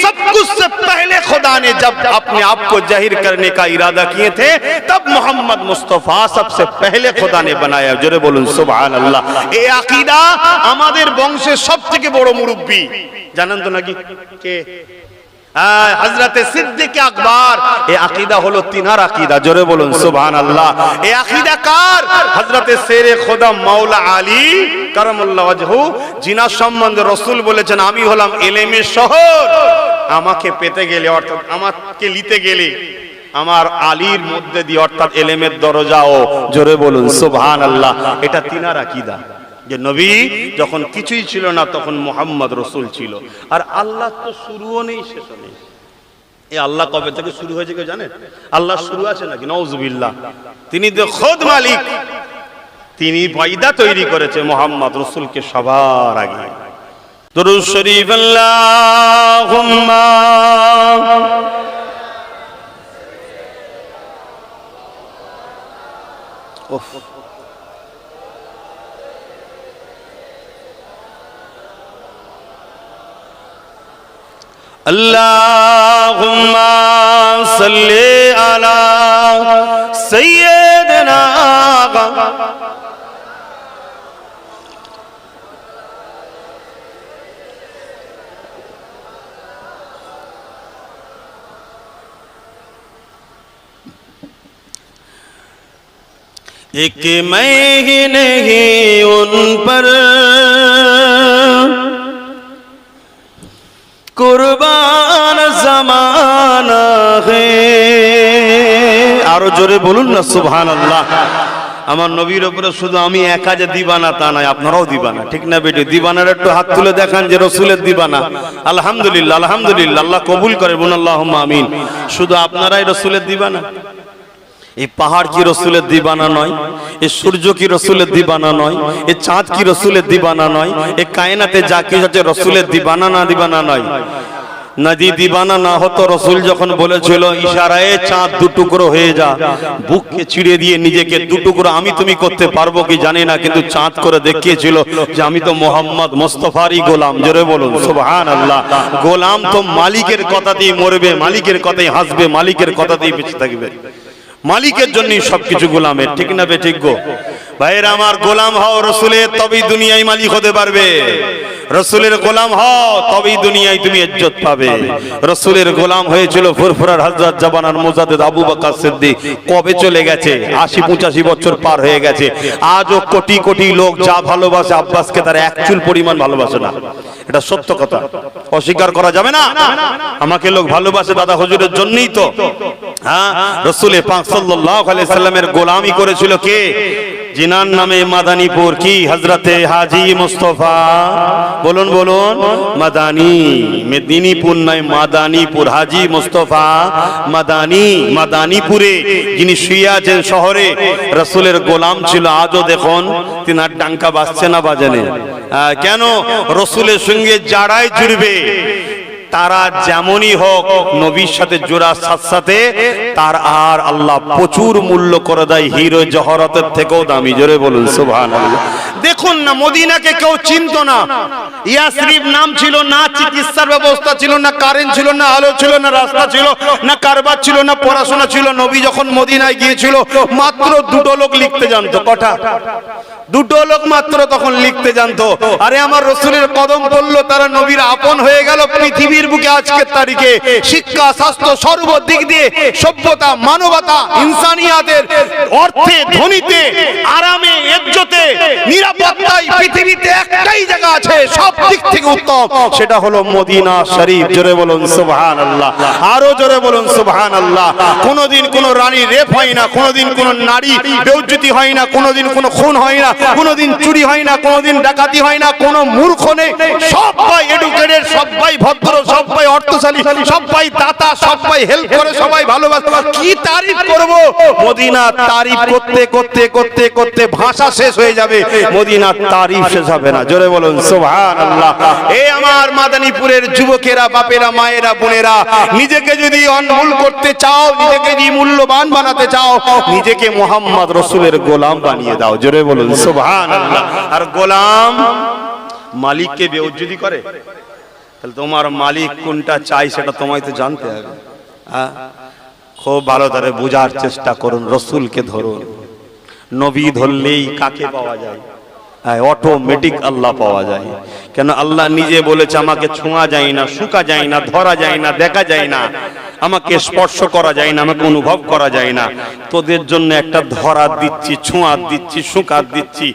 सब कुछ से पहले खुदा ने जब अपने आप को जाहिर करने का इरादा किए थे तब मोहम्मद मुस्तफा सबसे पहले खुदा ने बनाया। जोरे बोलुन सुभान अल्लाह। ए अकीदा আমাদের বংশের সবথেকে বড় মুরব্বি জানেন তো নাকি কে? হযরতে সিদ্দিক আকবর। এই আকীদা হলো তিনার আকীদা। জোরে বলুন সুবহানাল্লাহ। এই আকীদা কার? হযরতে শেরে খোদা মাওলা আলী কারামাল্লাহু ওয়াজহু, জিনার সম্বন্ধে রাসূল বলেছেন আমি হলাম ইলমের শহর, আমাকে পেতে গেলে অর্থাৎ আমাকে নিতে গেলে আমার আলীর মধ্যে দিয়ে অর্থাৎ ইলমের দরজাও। জোরে বলুন সুবহানাল্লাহ। এটা তিনার আকীদা যে নবী যখন কিছুই ছিল না তখন মুহাম্মদ রাসূল ছিল। আর আল্লাহ তো শুরুও নেই শেষও নেই। এই আল্লাহ কবে থেকে শুরু হয়েছে কেউ জানেন? আল্লাহ শুরু আছে নাকি? নাউজুবিল্লাহ। তিনি তো খোদ মালিক, তিনি পয়দা তৈরি করেছে মুহাম্মদ রাসূলকে সবার আগে। দুরূদ শরীফ আল্লাহুম্মা উফ अल्लाहुम्मा सल्ली अला सय्यिदना एक मैं ही नहीं उन पर कुर्बान जमाना है। आरो जोरे बोलुन ना सुबहानाल्लाह। আমার নবীর উপরে শুধু আমি একা যে দিবানা তা নয়, আপনারাও দিবানা, ঠিক না বেটি? দিবানার একটু হাত তুলে দেখান যে রসুলের দিবানা। আলহামদুলিল্লাহ, আলহামদুলিল্লাহ, আল্লাহ কবুল করে, বলুন আল্লাহুম্মা আমিন। শুধু আপনারাই রসুলের দিবানা? এই পাহাড় কি রসুলের দিবানা নয়? এই সূর্য কি রসুলের দিবানা নয়? এই চাঁদ কি রসুলের দিবানা নয়? এই কায়নাতে যা কিছু আছে রসুলের দিবানা না দিবানা নয়? নদী দিবানা না হতো রসুল যখন বলেছিল ইশারায় চাঁদ দুটুকরো হয়ে যা, বুককে ছিঁড়ে দিয়ে নিজেকে দুটুকরো আমি তুমি করতে পারবো কি জানি না, কিন্তু চাঁদ করে দেখিয়েছিল যে আমি তো মোহাম্মদ মুস্তাফারই গোলাম। জোরে বলুন সুবহানাল্লাহ। গোলাম তো মালিকের কথাতেই মরবে, মালিকের কথাই হাসবে, মালিকের কথাতেই বেঁচে থাকবে, মালিকের জন্যই সবকিছু গোলামের, ঠিক না বেঠিক গো ভাইরা আমার? গোলাম হও রসুলের, তবেই দুনিয়ায় মালিক হতে পারবে। রসুলের গোলাম হও তবেই দুনিয়ায় তুমি ইজ্জত পাবে। রসুলের গোলাম হয়েছিল ফুরফুরার হযরত জাবানার মুজাদ্দিদ আবু বকর সিদ্দিক, কবে চলে গেছে? 80-85 বছর পার হয়ে গেছে। আজও কোটি কোটি লোক যা ভালোবাসে আব্বাসকে তার এক চুল পরিমাণ ভালোবাসে না। এটা সত্য কথা, অস্বীকার করা যাবে না। আমাকে লোক ভালোবাসে দাদা হুজুরের জন্যই তো। হ্যাঁ, রাসূল পাক সাল্লাল্লাহু আলাইহি সাল্লামের গোলামি করেছিল কে? जिनार नामे मादानीपुर की हजरते हाजी मुस्तफा, बोलुन बोलुन मादानी, मेदिनीपुर नय मादानीपुर, हाजी मुस्तफा मादानी, मादानीपुरे जिनि शुয়ে আছেন শহরে রাসূলের গোলাম ছিল। আজও দেখুন তিনার ডাঙ্কা বাজছে না বাজেনে? কেন? রাসূলের সঙ্গে যারাই জুড়বে তারা যেমনই হোক নবীর সাথে জোড়ার সাথে সাথে তার আর আল্লাহ প্রচুর মূল্য করে দেয়, হিরো জহরতের থেকেও দামি। জোরে বলুন সুবহানাল্লাহ। দেখুন না, মদিনাকে কেউ চিনত না। ইয়াসরিব নাম ছিল না, চিকিৎসার ব্যবস্থা ছিল না, কারেন্ট ছিল না, আলো ছিল না, রাস্তা ছিল না, কারবার ছিল না, পড়াশোনা ছিল। নবী যখন মদিনায় গিয়েছিল মাত্র দুটো লোক লিখতে জানতো। কটা? দুটো লোক মাত্র তখন লিখতে জানতো। আরে আমার রাসূলের কদম পড়লো, তারা নবীর আপন হয়ে গেল। পৃথিবীর বুকে আজকের তারিখে শিক্ষা, স্বাস্থ্য, সর্বদিক দিয়ে সভ্যতা, মানবতা, ইনসানিয়াতের অর্থে, ধনীতে, আরামে, ইজ্জতে নিরাপত্তায় পৃথিবীতে একটাই জায়গা আছে সব দিক থেকে উত্তম, সেটা হলো মদিনা শরীফ। জোরে বলুন সুবহানাল্লাহ, আরো জোরে বলুন সুবহানাল্লাহ। কোনোদিন কোনো রানী রেপ হয় না, কোনোদিন কোনো নারী বেউজ্জতি হয় না, কোনোদিন কোনো খুন হয় না, কোনোদিন চুরি হয় না, কোনোদিন ডাকাতি হয় না, কোনো মূর্খ নেই, সবাই এডুকেটেড, সবাই ভদ্র, সবাই অর্থশালী, সবাই দাতা, সবাই হেল্প করে, সবাই ভালোবাসে। কি তারিফ করব? মদিনার তারিফ করতে করতে করতে করতে ভাষা শেষ হয়ে যাবে, মদিনার তারিফ শেষ হবে না। জোরে বলুন সুবহানাল্লাহ। এই আমার মাদারীপুরের যুবকেরা, বাপেরা, মায়েরা, বোনেরা, নিজেকে যদি অনমূল করতে চাও, নিজেকে যদি মূল্যবান বানাতে চাও, নিজেকে মুহাম্মদ রাসূলের গোলাম বানিয়ে দাও। জোরে বলুন সুবহানাল্লাহ। আর গোলাম মালিককে বেউজ্জতি করে, তাহলে তোমার মালিক কোনটা চাই সেটা তোমায় তো জানতে হবে। হ্যাঁ, খুব ভালো করে বোঝার চেষ্টা করুন। রসুলকে ধরুন, নবী ধরলেই কাকে পাওয়া যায়? অটোমেটিক আল্লাহ পাওয়া যায়। কেন? আল্লাহ নিজে বলেছে আমাকে ছোঁয়া যায় না, শুকা যায় না, ধরা যায় না, দেখা যায় না, আমাকে স্পর্শ করা যায় না, আমাকে অনুভব করা যায় না। তোদের জন্য একটা ধরা দিচ্ছি, ছোঁয়া দিচ্ছি, শুকা দিচ্ছি,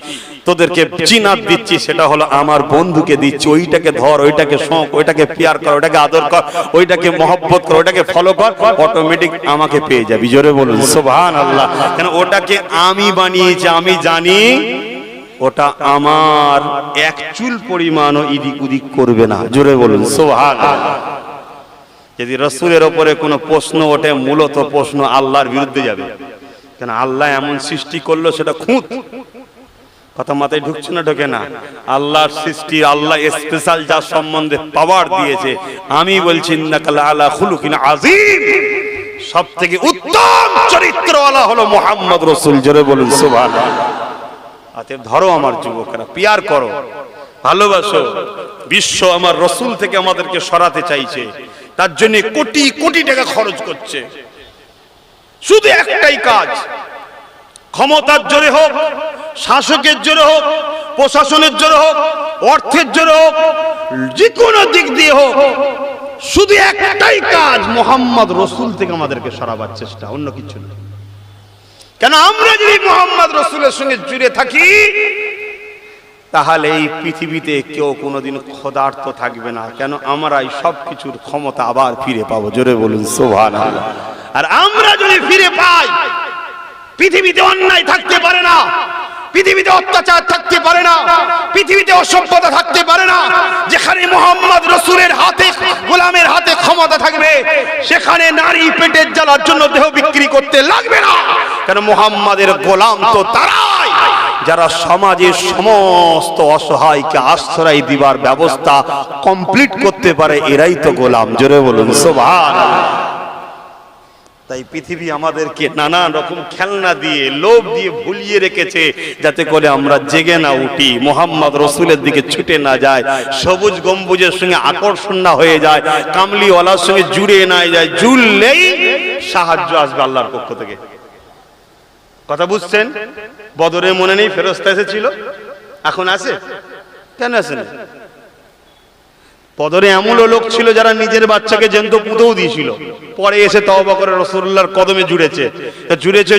তোদেরকে চিনাত দিচ্ছি, সেটা হলো আমার বন্ধুকে দিচ্ছি। ওইটাকে ধর, ওইটাকে শোক, ওইটাকে পিয়ার কর, ওইটাকে আদর কর, ওইটাকে মহব্বত কর, ওইটাকে ফলো কর, অটোমেটিক আমাকে পেয়ে যাবি। জোরে বলুন সুবহানাল্লাহ। কেন? ওটাকে আমি বানিয়েছি, আমি জানি ওটা আমার এক চুল পরিমাণও ইদিক উদিক করবে না। জোরে বলুন সুবহানাল্লাহ। যদি রাসূলের উপরে কোনো প্রশ্ন ওঠে, মূলত প্রশ্ন আল্লাহর বিরুদ্ধে যাবে। কেন? আল্লাহ এমন সৃষ্টি করলো, সেটা খুঁত। কথা মাথায় ঢুকছে না? ঢোকে না? আল্লাহর সৃষ্টি, আল্লাহ স্পেশাল যার সম্বন্ধে পাওয়ার দিয়েছে, আমি বলছি ইন্নাকা লাআলা খুলুকিন আযীম, সবথেকে উত্তম চরিত্রওয়ালা হলো মুহাম্মদ রাসূল। জোরে বলুন সুবহানাল্লাহ। অতএব ধরো আমার যুবকেরা, পিয়ার করো, ভালোবাসো। বিশ্ব আমার রাসূল থেকে আমাদেরকে সরাতে চাইছে, তার জন্য কোটি কোটি টাকা খরচ করছে। শুধু একটাই কাজ, ক্ষমতার জোরে হোক, শাসকের জোরে হোক, প্রশাসনের জোরে হোক, অর্থের জোরে হোক, যে কোনো দিক দিয়ে হোক, শুধু একটাই কাজ, মুহাম্মদ রাসূল থেকে আমাদেরকে সরাবার চেষ্টা, অন্য কিছু না। কেন? আমরা যদি মুহাম্মদ রাসূলের সঙ্গে জুড়ে থাকি, তাহলে এই পৃথিবীতে কেউ কোনোদিন ক্ষুধার্ত থাকবে না। কেন? আমরা এই সব কিছুর ক্ষমতা আবার ফিরে পাবো। জোরে বলুন সুবহানাল্লাহ। আর আমরা যদি ফিরে পাই, পৃথিবীতে অন্যায় থাকতে পারে না, পৃথিবীতে অত্যাচার থাকতে পারে না, পৃথিবীতে অসভ্যতা থাকতে পারে না। যেখানে মুহাম্মদ রাসূলের হাতে, গোলামের হাতে ক্ষমতা থাকবে, সেখানে নারী পেটের জ্বালার জন্য দেহ বিক্রি করতে লাগবে না। কারণ মুহাম্মাদের গোলাম তো তারাই যারা সমাজের সমস্ত অসহায়কে আশ্রয় দিবার ব্যবস্থা কমপ্লিট করতে পারে, এরাই তো গোলাম। জোরে বলুন সুবহানাল্লাহ। তাই পৃথিবী আমাদেরকে নানান রকম খেলনা দিয়ে, লোভ দিয়ে ভুলিয়ে রেখেছে, যাতে করে আমরা জেগে না উঠি, মুহাম্মদ রাসূলের দিকে ছুটে না যায়, সবুজ গম্বুজের সঙ্গে আকর্ষণ না হয়ে যায়, কামলিওয়ালার সঙ্গে জুড়ে না যায়। জুড়লেই সাহায্য আসবে আল্লাহর পক্ষ থেকে। কথা বুঝছেন? বদরে মনে নেই ফেরেশতা এসেছিল? এখন আছে? কেন আসে না? বদরে এমনও লোক ছিল যারা নিজের বাচ্চাকে জ্যান্ত পুঁতেও দিয়েছিল, পরে এসে তওবা করে রাসূলুল্লাহর কদমে জুড়েছে।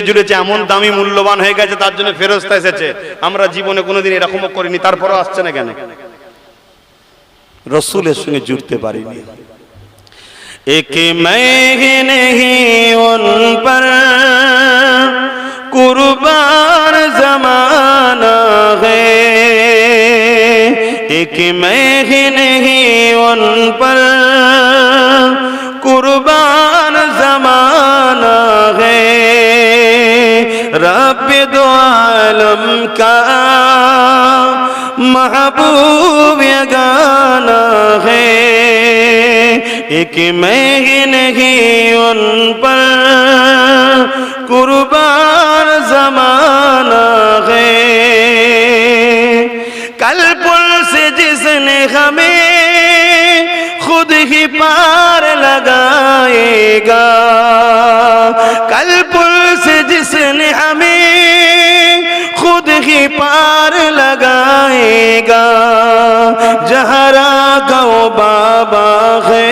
জুড়েছে এমন দামি মূল্যবান হয়ে গেছে, তার জন্য ফেরেশতা এসেছে। আমরা জীবনে কোনোদিন এরকমও করিনি, তারপরেও আসছে না কেন? রাসূলের সঙ্গে জুড়তে পারিনি। এক मैं नहीं उन पर कुर्बान ज़माना है, एक मैं नहीं उन पर कुर्बान ज़माना है, रब दो आलम का महबूब यगाना है, एक मैं नहीं उन पर कुर्बान ज़माना है, कल पुल से जिसने हमें खुद ही पार लगाएगा, कल पुल से जिसने हमें खुद ही पार लगाएगा, जहरा गो बाबा है,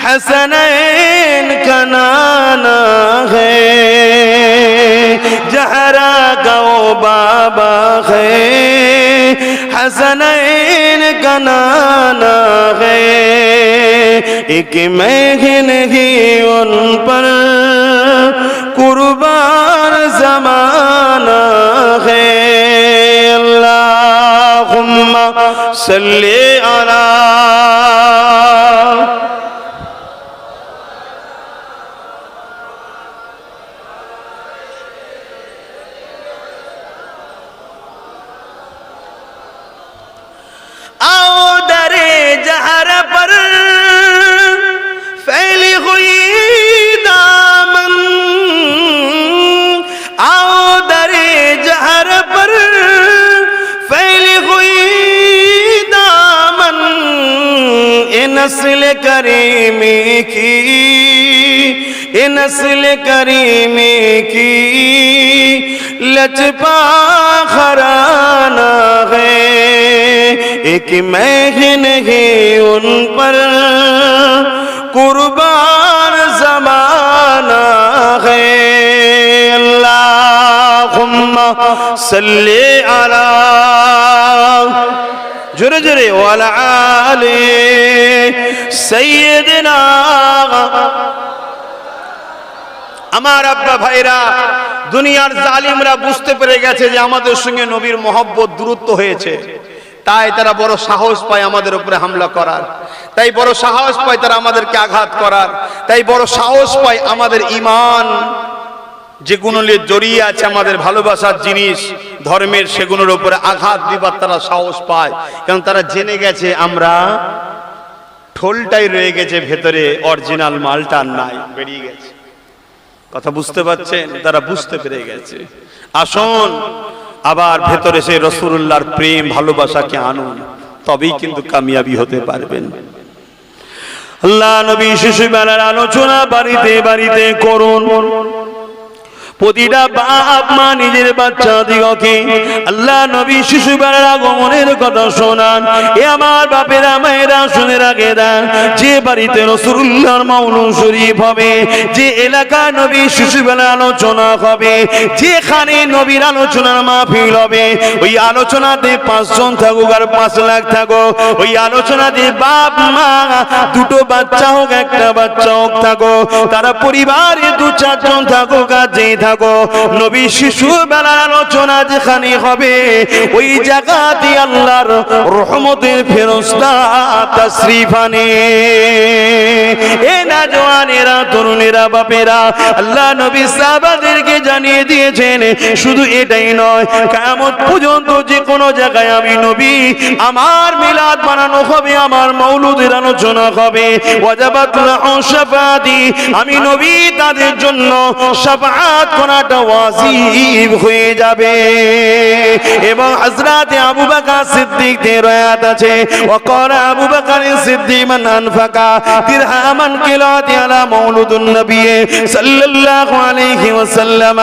हसनैन का नाना है, जहरा गो बाबा है, हसनैन का नाना है, एक मैं ही नहीं उन पर कुर्बान ज़माना है। अल्लाहुम्मा सल्ली अला नस्ल करीमी की, ये नस्ल करीमी की लचपा खराना है, एक मैं ही नहीं उन पर कुर्बान ज़माना है। अल्लाहुम्मा सल्ली अला जुरे जुरे वाला आले सैयदना। আমার আব্বা ভাইরা, দুনিয়ার জালিমরা বুঝতে পেরে গেছে যে আমাদের সঙ্গে নবীর মহব্বত দূরত্ব হয়েছে, তাই তারা বড় সাহস পায় আমাদের উপরে হামলা করার, তাই বড় সাহস পায় তারা আমাদেরকে আঘাত করার, তাই বড় সাহস পায় আমাদের ঈমান যেগুলো জড়িয়ে আছে, আমাদের ভালোবাসার জিনিস ধর্মের, সেগুলোর উপরে আঘাত দিবার তারা সাহস পায়। কারণ তারা জেনে গেছে আমরা ঠোলটাই রয়ে গেছে ভেতরে, অরিজিনাল মালটা নাই, বেরিয়ে গেছে। কথা বুঝতে পারছেন? তারা বুঝতে পেরে গেছে। আসুন আবার ভেতরে সেই রাসূলুল্লাহর প্রেম ভালোবাসাকে আনুন, তবেই কিন্তু কামিয়াবি হতে পারবেন। আল্লাহ নবী শিশুবেলার আলোচনা বাড়িতে বাড়িতে করুন। প্রতিটা বাপ মা নিজের বাচ্চা দিগকে আল্লাহ নবী শিশুবেলার আগমনের কথা শোনান। এ আমার বাপেরা মায়েরা শুনে রাখে দেন, যে বাড়িতে রাসূলুল্লাহর মাউলুদ শরীফ হবে, যে এলাকায় নবী শিশুবেলার আলোচনা হবে, যেখানে নবীর আলোচনার মাহফিল হবে, ওই আলোচনাতে 5 জন থাকুক আর 5 লাখ থাকুক, ওই আলোচনাতে বাপ মা দুটো বাচ্চা হোক একটা বাচ্চা হোক থাকুক, তারা পরিবারে 2-4 জন থাকুক আর যেই থাকুক, নবী শিশু বেলার আলোচনা যেখানে হবে, ওই জায়গাতে আল্লাহর রহমতের ফেরেশতা তাশরীফ আনে। এ নওজওয়ানেরা, তরুণেরা, বাপেরা, আল্লাহ নবী সাহাবাদেরকে জানিয়ে দিয়েছেন, শুধু এটাই নয়, কিয়ামত পর্যন্ত যে কোনো জায়গায় আমি নবী আমার মিলাদ বানানো হবে, আমার মাউলুদের আলোচনা হবে, ওয়াজাবাত লাহু শাফাআতি, আমি নবী তাদের জন্য শাফাআত করাটা ওয়াজিব হয়ে যাবে। এবং হযরত আবু বকর সিদ্দিক এর রায়াত আছে, ওয়াকালা আবু বকর সিদ্দিক মান আনফাকা দিরহামান কিলাতি আলা মাউলুদুন নবী সাল্লাল্লাহু আলাইহি ওয়াসাল্লাম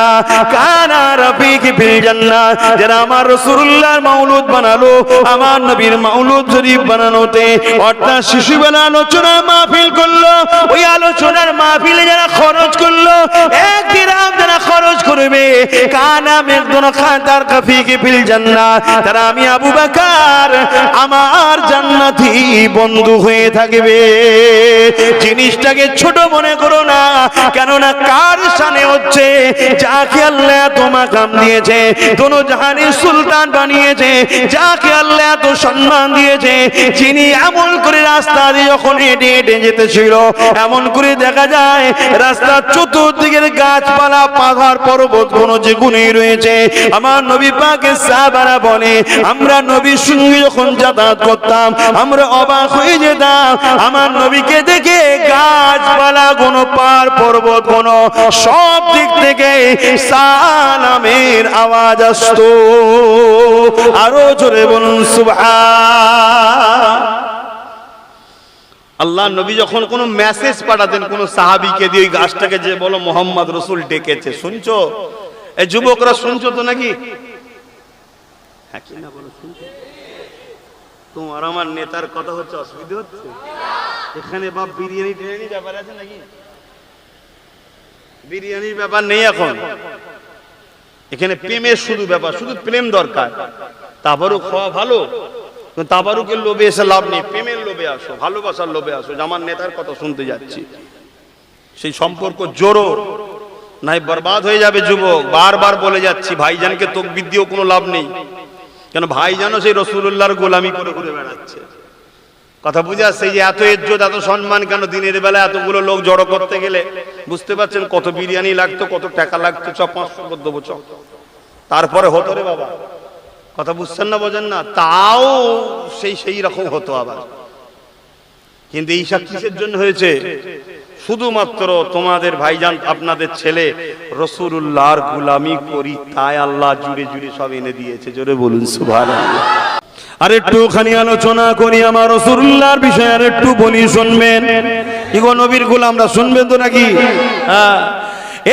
কানা রাফিকি ফিল জান্নাহ, যারা আমার রাসূলুল্লাহর মাউলুদ বানালো, আমার নবীর মাউলুদ শরীফ বানানোতে, অর্থাৎ শিশুবেলা আলোচনা মাহফিল করলো, ওই আলোচনার মাহফিলে যারা খরচ করলো, 1 দিরহাম যারা খরচ করবে, কানা মিকদার খাতার কাফিকি ফিল জান্নাহ, তারা আমি আবু বকর আমার জান্নাতি বন্ধু হয়ে থাকবে। জিনিসটাকে ছোট মনে করো না, কেননা কার শানে হচ্ছে, যাকে আল্লাহ এত মাকাম দিয়েছে, দোনো জাহানের সুলতান বানিয়েছে, যাকে আল্লাহ এত সম্মান দিয়েছে, যিনি এমন করে রাস্তা দিয়ে যখন হেঁটে হেঁটে যেতেছিল, এমন করে দেখা যায় রাস্তার চতুর্দিকের গাছপালা, পাহাড়, পর্বত কোন যে গুণে রয়েছে। আমার নবী পাকের সাহাবারা বলে, আমরা নবীর সঙ্গে যখন যাতায়াত করতাম, আমরা অবাক হয়ে যেতাম, আমার নবীকে দেখে গাছপালা কোন, পাহাড় পর্বত কোন, সব দিক থেকে সালামের আওয়াজ আসতো। আরো জোরে বলুন সুবহান। আল্লাহ নবী যখন কোনো মেসেজ পাঠাতেন কোন সাহাবীকে দিয়ে, ওই গাছটাকে যে বলো মোহাম্মদ রসুল ডেকেছে, শুনছো? এই যুবকরা শুনছো তো নাকি? হ্যাঁ কি না বলো, শুনছো? তোমার আমার নেতার কথা হচ্ছে, অসুবিধা হচ্ছে? এখানে বাপ বিরিয়ানি টিরিয়ানি ব্যাপার আছে নাকি? বিরিয়ানির ব্যাপার নেই এখন। এখানে প্রেমের শুধু ব্যাপার, শুধু প্রেম দরকার। তাবারুক খাওয়া ভালো, তাবারুকের লোভে এসে লাভ নেই। প্রেমের লোভে আসো, ভালোবাসার লোভে আসো। আমার নেতার কথা শুনতে যাচ্ছি, সেই সম্পর্ক জোরো নাই বরবাদ হয়ে যাবে যুবক। বারবার বলে যাচ্ছি, ভাইজানকে তকবীর দিয়েও কোনো লাভ নেই। কেন ভাইজানও সেই রাসূলুল্লাহর গোলামি করে ঘুরে বেড়াচ্ছে। কথা বুঝে আসছে? যে এত ইজ্জত এত সম্মান কেন দিনের বেলা এতগুলো লোক জড়ো করতে গেলে? বুঝতে পারছেন কত বিরিয়ানি লাগতো, কত টাকা লাগতো? 500 করে দেবো চ, তারপরে হতো রে বাবা। কথা বুঝছেন না, বোঝেন না? তাও সেই রকম হতো আবার। কিন্তু এই সব কিসের জন্য হয়েছে? শুধুমাত্র তোমাদের ভাইজান আপনাদের ছেলে রাসূলুল্লাহর গোলামি করি, তাই আল্লাহ জুড়ে জুড়ে সব এনে দিয়েছে। জোরে বলুন সুবহানাল্লাহ। আর একটুখানি আলোচনা করি আমার রাসূলুল্লাহর বিষয়ে, আর একটু বলি, শুনবেন? ইগো নবীর গোলামরা শুনবেন তো নাকি? হ্যাঁ,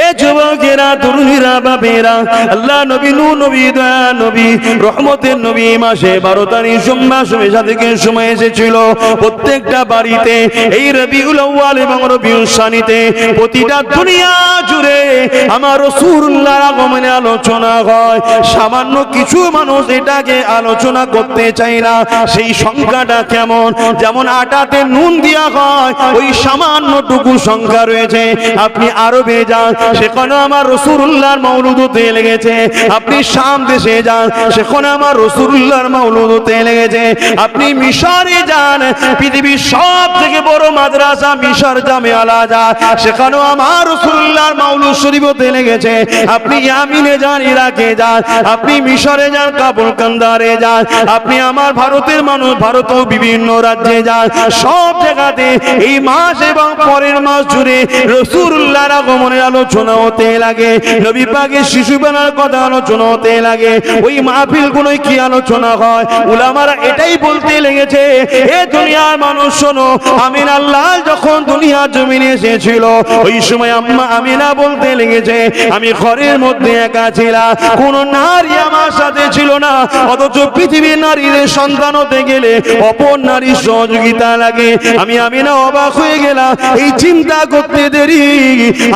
এ যুবকেরা, তরুণীরা, বাপেরা, আল্লাহ নবী, নবী, দয়া নবী, রহমতের নবী মাসে 12 তারিখ সোমবার থেকে সময় এসেছিল প্রত্যেকটা বাড়িতে এই রবিউল আউয়াল এবং রবিউল সানিতে প্রতিটা দুনিয়া জুড়ে আমার রাসূলুল্লাহর আগমনে আলোচনা হয়। সামান্য কিছু মানুষ এটাকে আলোচনা করতে চায় না। সেই সংখ্যাটা কেমন? যেমন আটাতে নুন দেওয়া হয়, ওই সামান্যটুকু সংখ্যা রয়েছে। আপনি আরবে যান, সেখানে আমার রাসূলুল্লাহর মাওলুদ হতে লেগেছে। আপনি শাম দেশে যান, সেখানে আমার রাসূলুল্লাহর মাওলুদ হতে লেগেছে। আপনি মিশরে যান, পৃথিবীর সব থেকে বড় মাদ্রাসা মিশর জামে আল আজহার, সেখানেও আমার রাসূলুল্লাহর মাওলুদ শরীফ হতে লেগেছে। আপনি ইয়ামিনে যান, ইরাকে যান, আপনি মিশরে যান, কাবুল কান্দারে যান, আপনি আমার ভারতের মানুষ ভারতেও বিভিন্ন রাজ্যে যান, সব জায়গাতে এই মাস এবং পরের মাস জুড়ে রাসূলুল্লাহর আগমনের আলোচনা হতে লাগে। নবী পাকের শিশুবেলার কথা আলোচনা হতে লাগে। ওই মাহফিলগুলোয় কি আলোচনা হয়? উলামারা এটাই বলতে লেগেছে, এ দুনিয়ার মানুষ শোনো, আমিনা আল্লাহ যখন দুনিয়া জমিনে এসেছিল, ওই সময় আম্মা আমিনা বলতে লেগেছে, আমি ঘরের মধ্যে একা ছিলাম, কোন নারী আমার সাথে ছিল না। অথচ পৃথিবীর নারীদের সন্তান হতে গেলে অপর নারীর সহযোগিতা লাগে। আমি আমিনা অবাক হয়ে গেলাম, এই চিন্তা করতে দেরি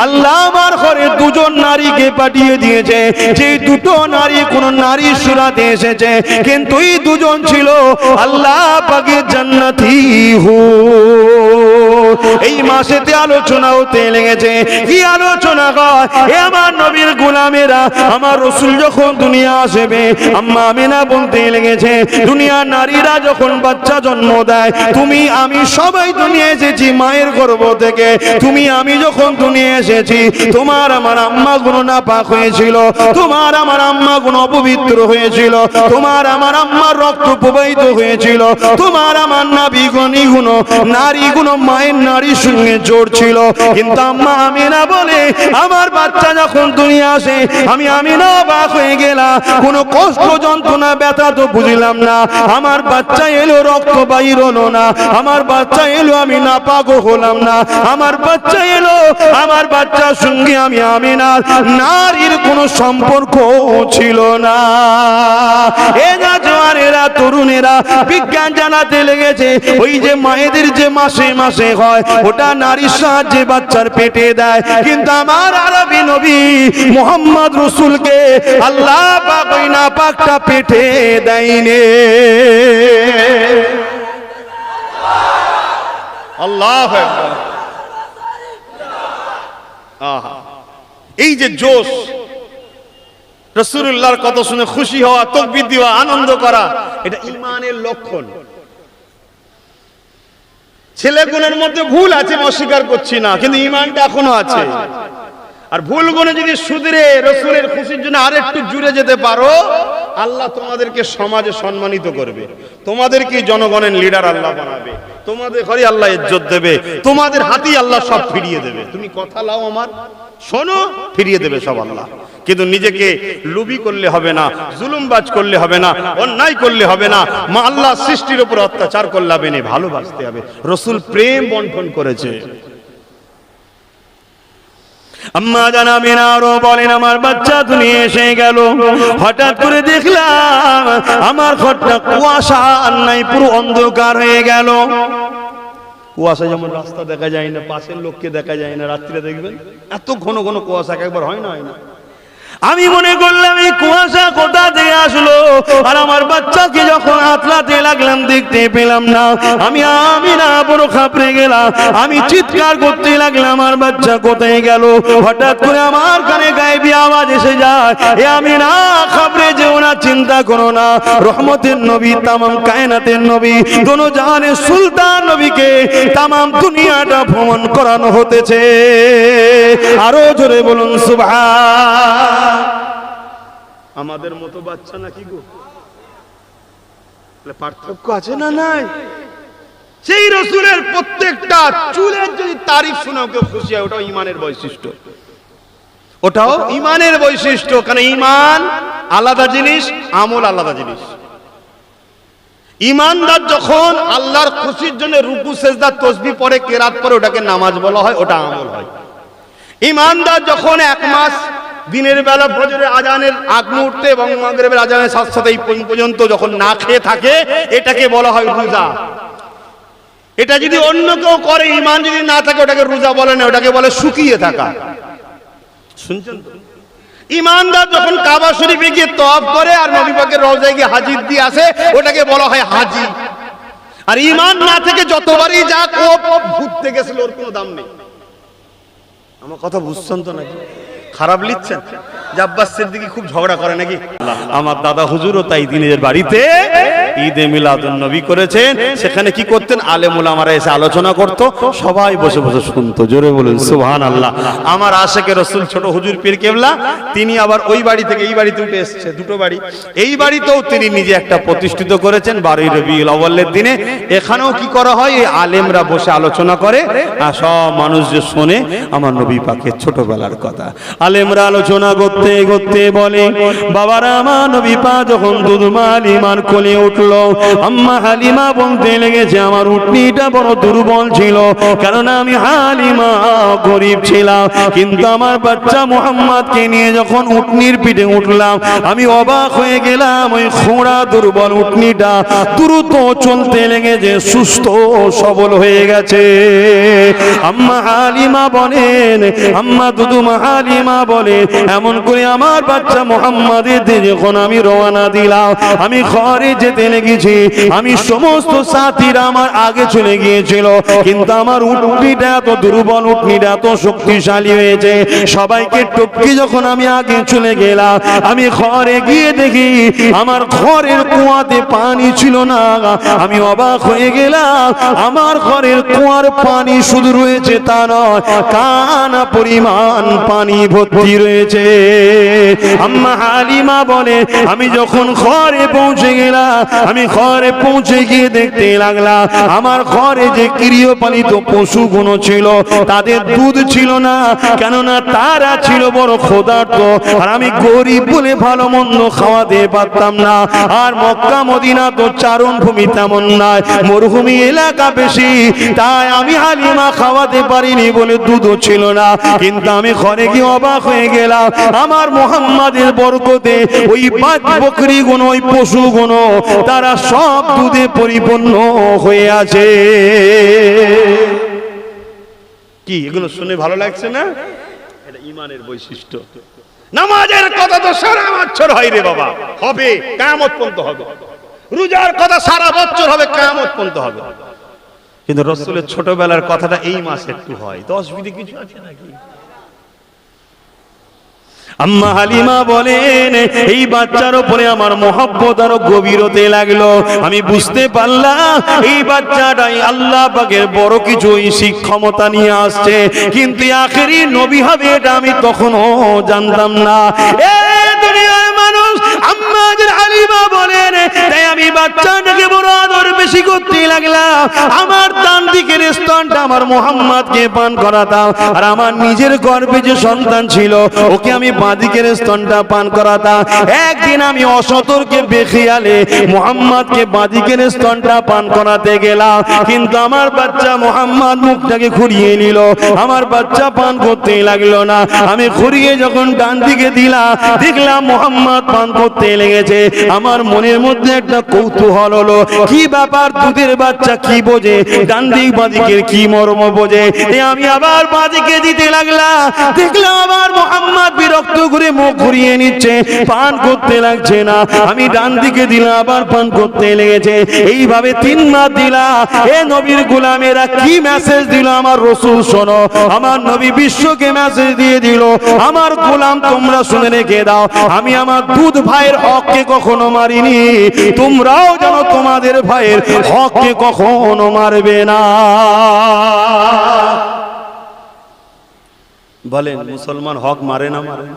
আল্লাহ আমার ঘরে দুজন নারীকে পাঠিয়ে দিয়েছে। যে দুটো নারী কোন নারীর সুরাতে এসেছে, কিন্তু এই দুজন ছিল আল্লাহ পাকের জান্নাতি হুর। এই মাসেতে আলোচনা হতে লেগেছে। কি আলোচনা হয়? এ আমার নবীর গোলামেরা, আমার রাসূল যখন দুনিয়া আসবে, আম্মা আমিনা বলতে লেগেছে, দুনিয়ার নারীরা যখন বাচ্চা জন্ম দেয়, তুমি আমি সবাই দুনিয়া এসেছি মায়ের গর্ভ থেকে। তুমি আমি যখন দুনিয়া এসেছি, তোমার আমার আম্মা গুণ নাপাক হয়েছিল, তোমার আমার আম্মা গুণ অপবিত্র হয়েছিল, তোমার আমার আম্মার রক্ত প্রবাহিত হয়েছিল, তোমার আমার নাভি গুণ নারী গুণ মায়ের নারীর সঙ্গে জোর ছিল। কিন্তু আম্মা আমিনা বলে, আমার বাচ্চা যখন দুনিয়া আসে, আমি আমিনা অবাক হয়ে গেলাম। কোনো কষ্ট যন্ত্রণা ব্যথা তো বুঝলাম না। আমার বাচ্চা এলো, রক্ত বাইর হলো না। আমার বাচ্চা এলো, আমি নাপাক হলাম না। আমার বাচ্চা এলো, আমার বাচ্চার সঙ্গে আমি আমিনার নারীর কোনো সম্পর্ক ছিল না। এ না জওয়ানেরা, তরুণেরা, বিজ্ঞান জানাতে লেগেছে, ওই যে মায়েদের যে মাসে মাসে হয়, ওটা নারীর সাহায্যে বাচ্চার পেটে দেয়। কিন্তু আমার আরবি নবী মুহাম্মদ রাসূলকে আল্লাহ পাক ওই নাপাকটা পেটে দেয়নি। আল্লাহু আকবার। আহা, এই যে জোশ, রাসূলুল্লাহর কথা শুনে খুশি হওয়া, তাকবীর দেওয়া, আনন্দ করা, এটা ঈমানের লক্ষণ। ছেলেগুলোর মধ্যে ভুল আছে, অস্বীকার করছি না, কিন্তু ঈমানটা এখনো আছে। আর ভুল গুণে যদি শুধরে রাসূলের খুশির জন্য আরেকটু জুড়ে যেতে পারো, আল্লাহ তোমাদেরকে সমাজে সম্মানিত করবে, তোমাদেরকে জনগণের লিডার আল্লাহ বানাবে, তোমাদের ঘরে আল্লাহ ইজ্জত দেবে, তোমাদের হাতেই আল্লাহ সব ফিরিয়ে দেবে। তুমি কথা লাও আমার, শোনো, ফিরিয়ে দেবে সব আল্লাহ। কিন্তু নিজেকে লুবি করলে হবে না, জুলুমবাজ করলে হবে না, অন্যায় করলে হবে না, মা আল্লাহ সৃষ্টির উপর অত্যাচার করলে হবে না, ভালোবাসতে হবে। রাসূল প্রেম বন্টন করেছে। আম্মা জানা আমিনা আরো বলেন, আমার বাচ্চা দুনিয়া এসে গেল, হঠাৎ করে দেখলাম আমার ঘরটা কুয়াশা আর নাই, পুরো অন্ধকার হয়ে গেল। কুয়াশা যেমন রাস্তা দেখা যায় না, পাশের লোককে দেখা যায় না, রাত্রিরে দেখবেন এত ঘন ঘন কুয়াশা একবার হয় না, হয় না। আমি মনে করলাম এই কুয়াশা কোথা থেকে আসলো, আর আমার বাচ্চাকে যখন আতলাতে লাগলাম দেখতে পেলাম না। আমি না বড় খাপড়ে গেলাম, আমি চিৎকার করতে লাগলাম আমার বাচ্চা কোথায় গেল। হঠাৎ করে আমার কানে গায়েবী আওয়াজ এসে যায়, এ আমি না খাপড়ে যেও না, চিন্তা করো না, রহমতের নবী, তামাম কায়নাতের নবী, দোনো জাহানের সুলতান নবীকে তামাম দুনিয়াটা ভ্রমণ করানো হতেছে। আরো জোরে বলুন সুবহান। আমাদের মতো বাচ্চা নাকি গো? পার্থক্য আছে না নাই? সেই রসুলের প্রত্যেকটা চুলের যদি তারিফ শোনাও কেউ খুশি হয়, ওটাও ইমানের বৈশিষ্ট্য, ওটাও ইমানের বৈশিষ্ট্য। কারণ ইমান আলাদা জিনিস, আমল আলাদা জিনিস। ইমানদার যখন আল্লাহর খুশির জন্য রুকু সেজদা তসবিহ পড়ে, কেরাত পড়ে, ওটাকে নামাজ বলা হয়, ওটা আমল হয়। ইমানদার যখন এক মাস দিনের বেলা ফজরের আজানের আগ মুহূর্তে এবং মাগরিবের আজানের সাথে সাথে এই পর্যন্ত যখন না খেয়ে থাকে, এটাকে বলা হয় রোজা। এটা যদি অন্য কেউ করে, ইমান যদি না থাকে, ওটাকে রোজা বলে না, ওটাকে বলে শুকিয়ে থাকা। শুনছেন তো? ইমানদার যখন কাবা শরীফে গিয়ে তওয়াফ করে আর নবী পাকের রওজায় গিয়ে হাজির দিয়ে আসে, ওটাকে বলা হয় হাজি। আর ইমান না থেকে যতবারই যাক, ও ঘুরতে গেছিল, ওর কোনো দাম নেই। আমার কথা বুঝছেন তো নাকি? খারাপ লিখছেন? আব্বাস সিদ্দিকী খুব ঝগড়া করে নাকি? আমার দাদা হুজুরও তাই দিনের বাড়িতে ঈদে মিলাদুন নবী করেছেন। সেখানে কি করতেন? আলেম ওলামারা এসে আলোচনা করত, সবাই বসে বসে শুনতো। জোরে বলুন সুবহানাল্লাহ। আমার আশেকে রসুল ছোট হুজুর পীর কেবলা, তিনি আবার ওই বাড়ি থেকে এই বাড়িতে উঠে এসেছে, দুটো বাড়ি। এই বাড়িতেও তিনি নিজে একটা প্রতিষ্ঠিত করেছেন 12 রবিউল আউয়ালের দিনে। এখানেও কি করা হয়? এই আলেমরা বসে আলোচনা করে আর সব মানুষ যে শোনে আমার নবী পাকের ছোটবেলার কথা। আলেমরা আলোচনা করতে করতে বলে, বাবারা আমার নবী পাক যখন দুধমা হালিমার কোলে উঠলো, আম্মা হালিমা বলতে লেগেছে আমার উটনিটা বড় দুর্বল ছিল, কারণ আমি হালিমা গরিব ছিলাম। কিন্তু আমার বাচ্চা মুহাম্মদকে নিয়ে যখন উটনির পিঠে উঠলাম, আমি অবাক হয়ে গেলাম। ওই খোঁড়া দুর্বল উটনিটা দ্রুত চলতে লেগেছে, সুস্থ সবল হয়ে গেছে। আম্মা হালিমা বলেন, আম্মা দুধমা হালিমা বলে, এমন করে আমার বাচ্চা মুহাম্মাদের দিকে যখন আমি রওনা দিলাম, আমি ঘরে যেতে লেগেছি, আমি সমস্ত সাথীরা আমার আগে চলে গিয়েছিল, কিন্তু আমার উটনিটা এত দুর্বল, উটনিটা এত শক্তিশালী হয়েছে, সবাইকে টপকে যখন আমি আগে চলে গেলাম, আমি ঘরে গিয়ে দেখি আমার ঘরের কুয়াতে পানি ছিল না। আমি অবাক হয়ে গেলাম, আমার ঘরের কুয়ার পানি শুধু রয়েছে তা নয়, কানা পরিমাণ পানি ভর্তি রয়েছে। আম্মা হালিমা বলে, আমি যখন ঘরে পৌঁছে গেলাম, আমি ঘরে পৌঁছে গিয়ে দেখতে লাগলাম আমার ঘরে যে গৃহপালিত পশুগুলো ছিল তাদের দুধ ছিল না, কেননা তারা ছিল বড় ক্ষুধার্ত, আর আমি গরিব বলে ভালো মন্দ খাওয়াতে পারতাম না। আর মক্কা মদিনা তো চারণ ভূমি তেমন নয়, মরুভূমি এলাকা বেশি, তাই আমি হালিমা খাওয়াতে পারিনি বলে দুধও ছিল না। কিন্তু আমি ঘরে গিয়ে অবাক হয়ে গেলাম, আমার মুহাম্মাদের বরকতে ওই বাদ বকরি গুলো, ওই পশু গুলো, তারা সব দুধে পরিপূর্ণ হয়ে আছে। কি এগুলো শুনে ভালো লাগছে না? এটা ইমানের বৈশিষ্ট্য। নামাজের কথা তো সারা বছর হয় রে বাবা, হবে কিয়ামত পর্যন্ত হবে। রোজার কথা সারা বছর হবে, কিয়ামত পর্যন্ত হবে। কিন্তু রাসূলের ছোটবেলার কথাটা এই মাসে একটু হয়। 10 বিধি কিছু আছে নাকি? আম্মা হালিমা বলেন, এই বাচ্চার উপরে আমার মহব্বত আরো গভীর হতে লাগলো। আমি বুঝতে পারলাম এই বাচ্চাটাই আল্লাহ পাকের বড় কিছু ক্ষমতা নিয়ে আসছে, কিন্তু আখেরি নবী হবে এটা আমি তখনও জানতাম না। দুনিয়ার মানুষ আম্মা হালিমা বলেন, তাই আমি বাচ্চাটাকে বড় আদর বেশি করতে লাগলাম। আমার ডান দিকের স্তনটা আমার মুহাম্মদকে পান করাতাম, আর আমার নিজের গর্ভে যে সন্তান ছিল ওকে আমি বাঁদিকের স্তনটা পান করাতাম। একদিন আমি অসতর্কে বেখিয়ালে মুহাম্মদকে বাঁদিকের স্তনটা পান করাতে গেলাম, কিন্তু আমার বাচ্চা মুহাম্মদ মুখটাকে ঘুরিয়ে নিল, আমার বাচ্চা পান করতে লাগলো না। আমি ঘুরিয়ে যখন ডান দিকে দিলাম, দেখলাম মুহাম্মদ পান করতে লেগেছে। আমার মনের মধ্যে একটা কৌতূহল হলো, কি ব্যাপার, দুধের বাচ্চা কি বোঝে, ডান দিক বাঁদিক দিকের কি মর্ম বোঝে। আমি আবার বাঁ দিকে দিতে লাগলাম, দেখলাম আবার মোহাম্মদ বিরক্ত করে মুখ ঘুরিয়ে নিচ্ছে, পান করতে লাগছে না। আমি ডান দিকে দিলাম, আবার পান করতে লেগেছে। এইভাবে 3 মাস দিলাম। এ নবীর গোলামেরা কি মেসেজ দিল আমার রসুল শোনো। আমার নবী বিশ্বকে মেসেজ দিয়ে দিল, আমার গোলাম তোমরা শুনে রেখে দাও, আমি আমার দুধ ভাইয়ের হককে কখনো মারিনি, তোমরাও যেন তোমাদের ভাইয়ের হককে কখনো মারবে না। বলেন মুসলমান হক মারে না মারে না?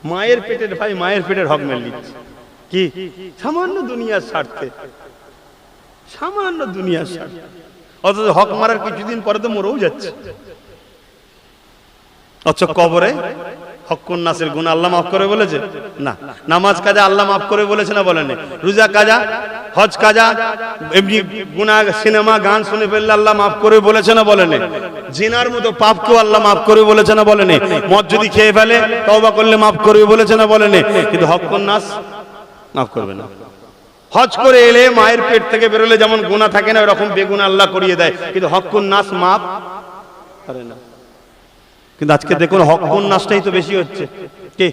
মায়ের পেটের ভাই মায়ের পেটের হক মেরে নিচ্ছে কি সামান্য দুনিয়ার স্বার্থে, সামান্য দুনিয়ার স্বার্থে। অথচ হক মারার কিছুদিন পরে তো মরেও যাচ্ছে। অথচ কবরে হক্কুন নাসের গুনাহ আল্লাহ মাফ করে বলেছে না? নামাজ কাজা আল্লাহ মাফ করে বলেছে না বলেন? রোজা কাজা, হজ কাজা, এমনি গুনাহ সিনেমা গান শুনে ফেললে আল্লাহ মাফ করে বলেছে না বলেন? জিনার মতো পাপকেও আল্লাহ মাফ করে বলেছে না বলেন? মদ যদি খেয়ে ফেলে তওবা করলে মাফ করে বলেছে না বলেন? কিন্তু হক্কুন নাস মাফ করবে না। হজ করে এলে মায়ের পেট থেকে বেরোলে যেমন গুনাহ থাকে না, এরকম বেগুনাহ আল্লাহ করিয়ে দেয়, কিন্তু হক্কুন নাস মাফ করে না। কিন্তু আজকে দেখুন হক্কুন নাসটাই তো বেশি হচ্ছে। কে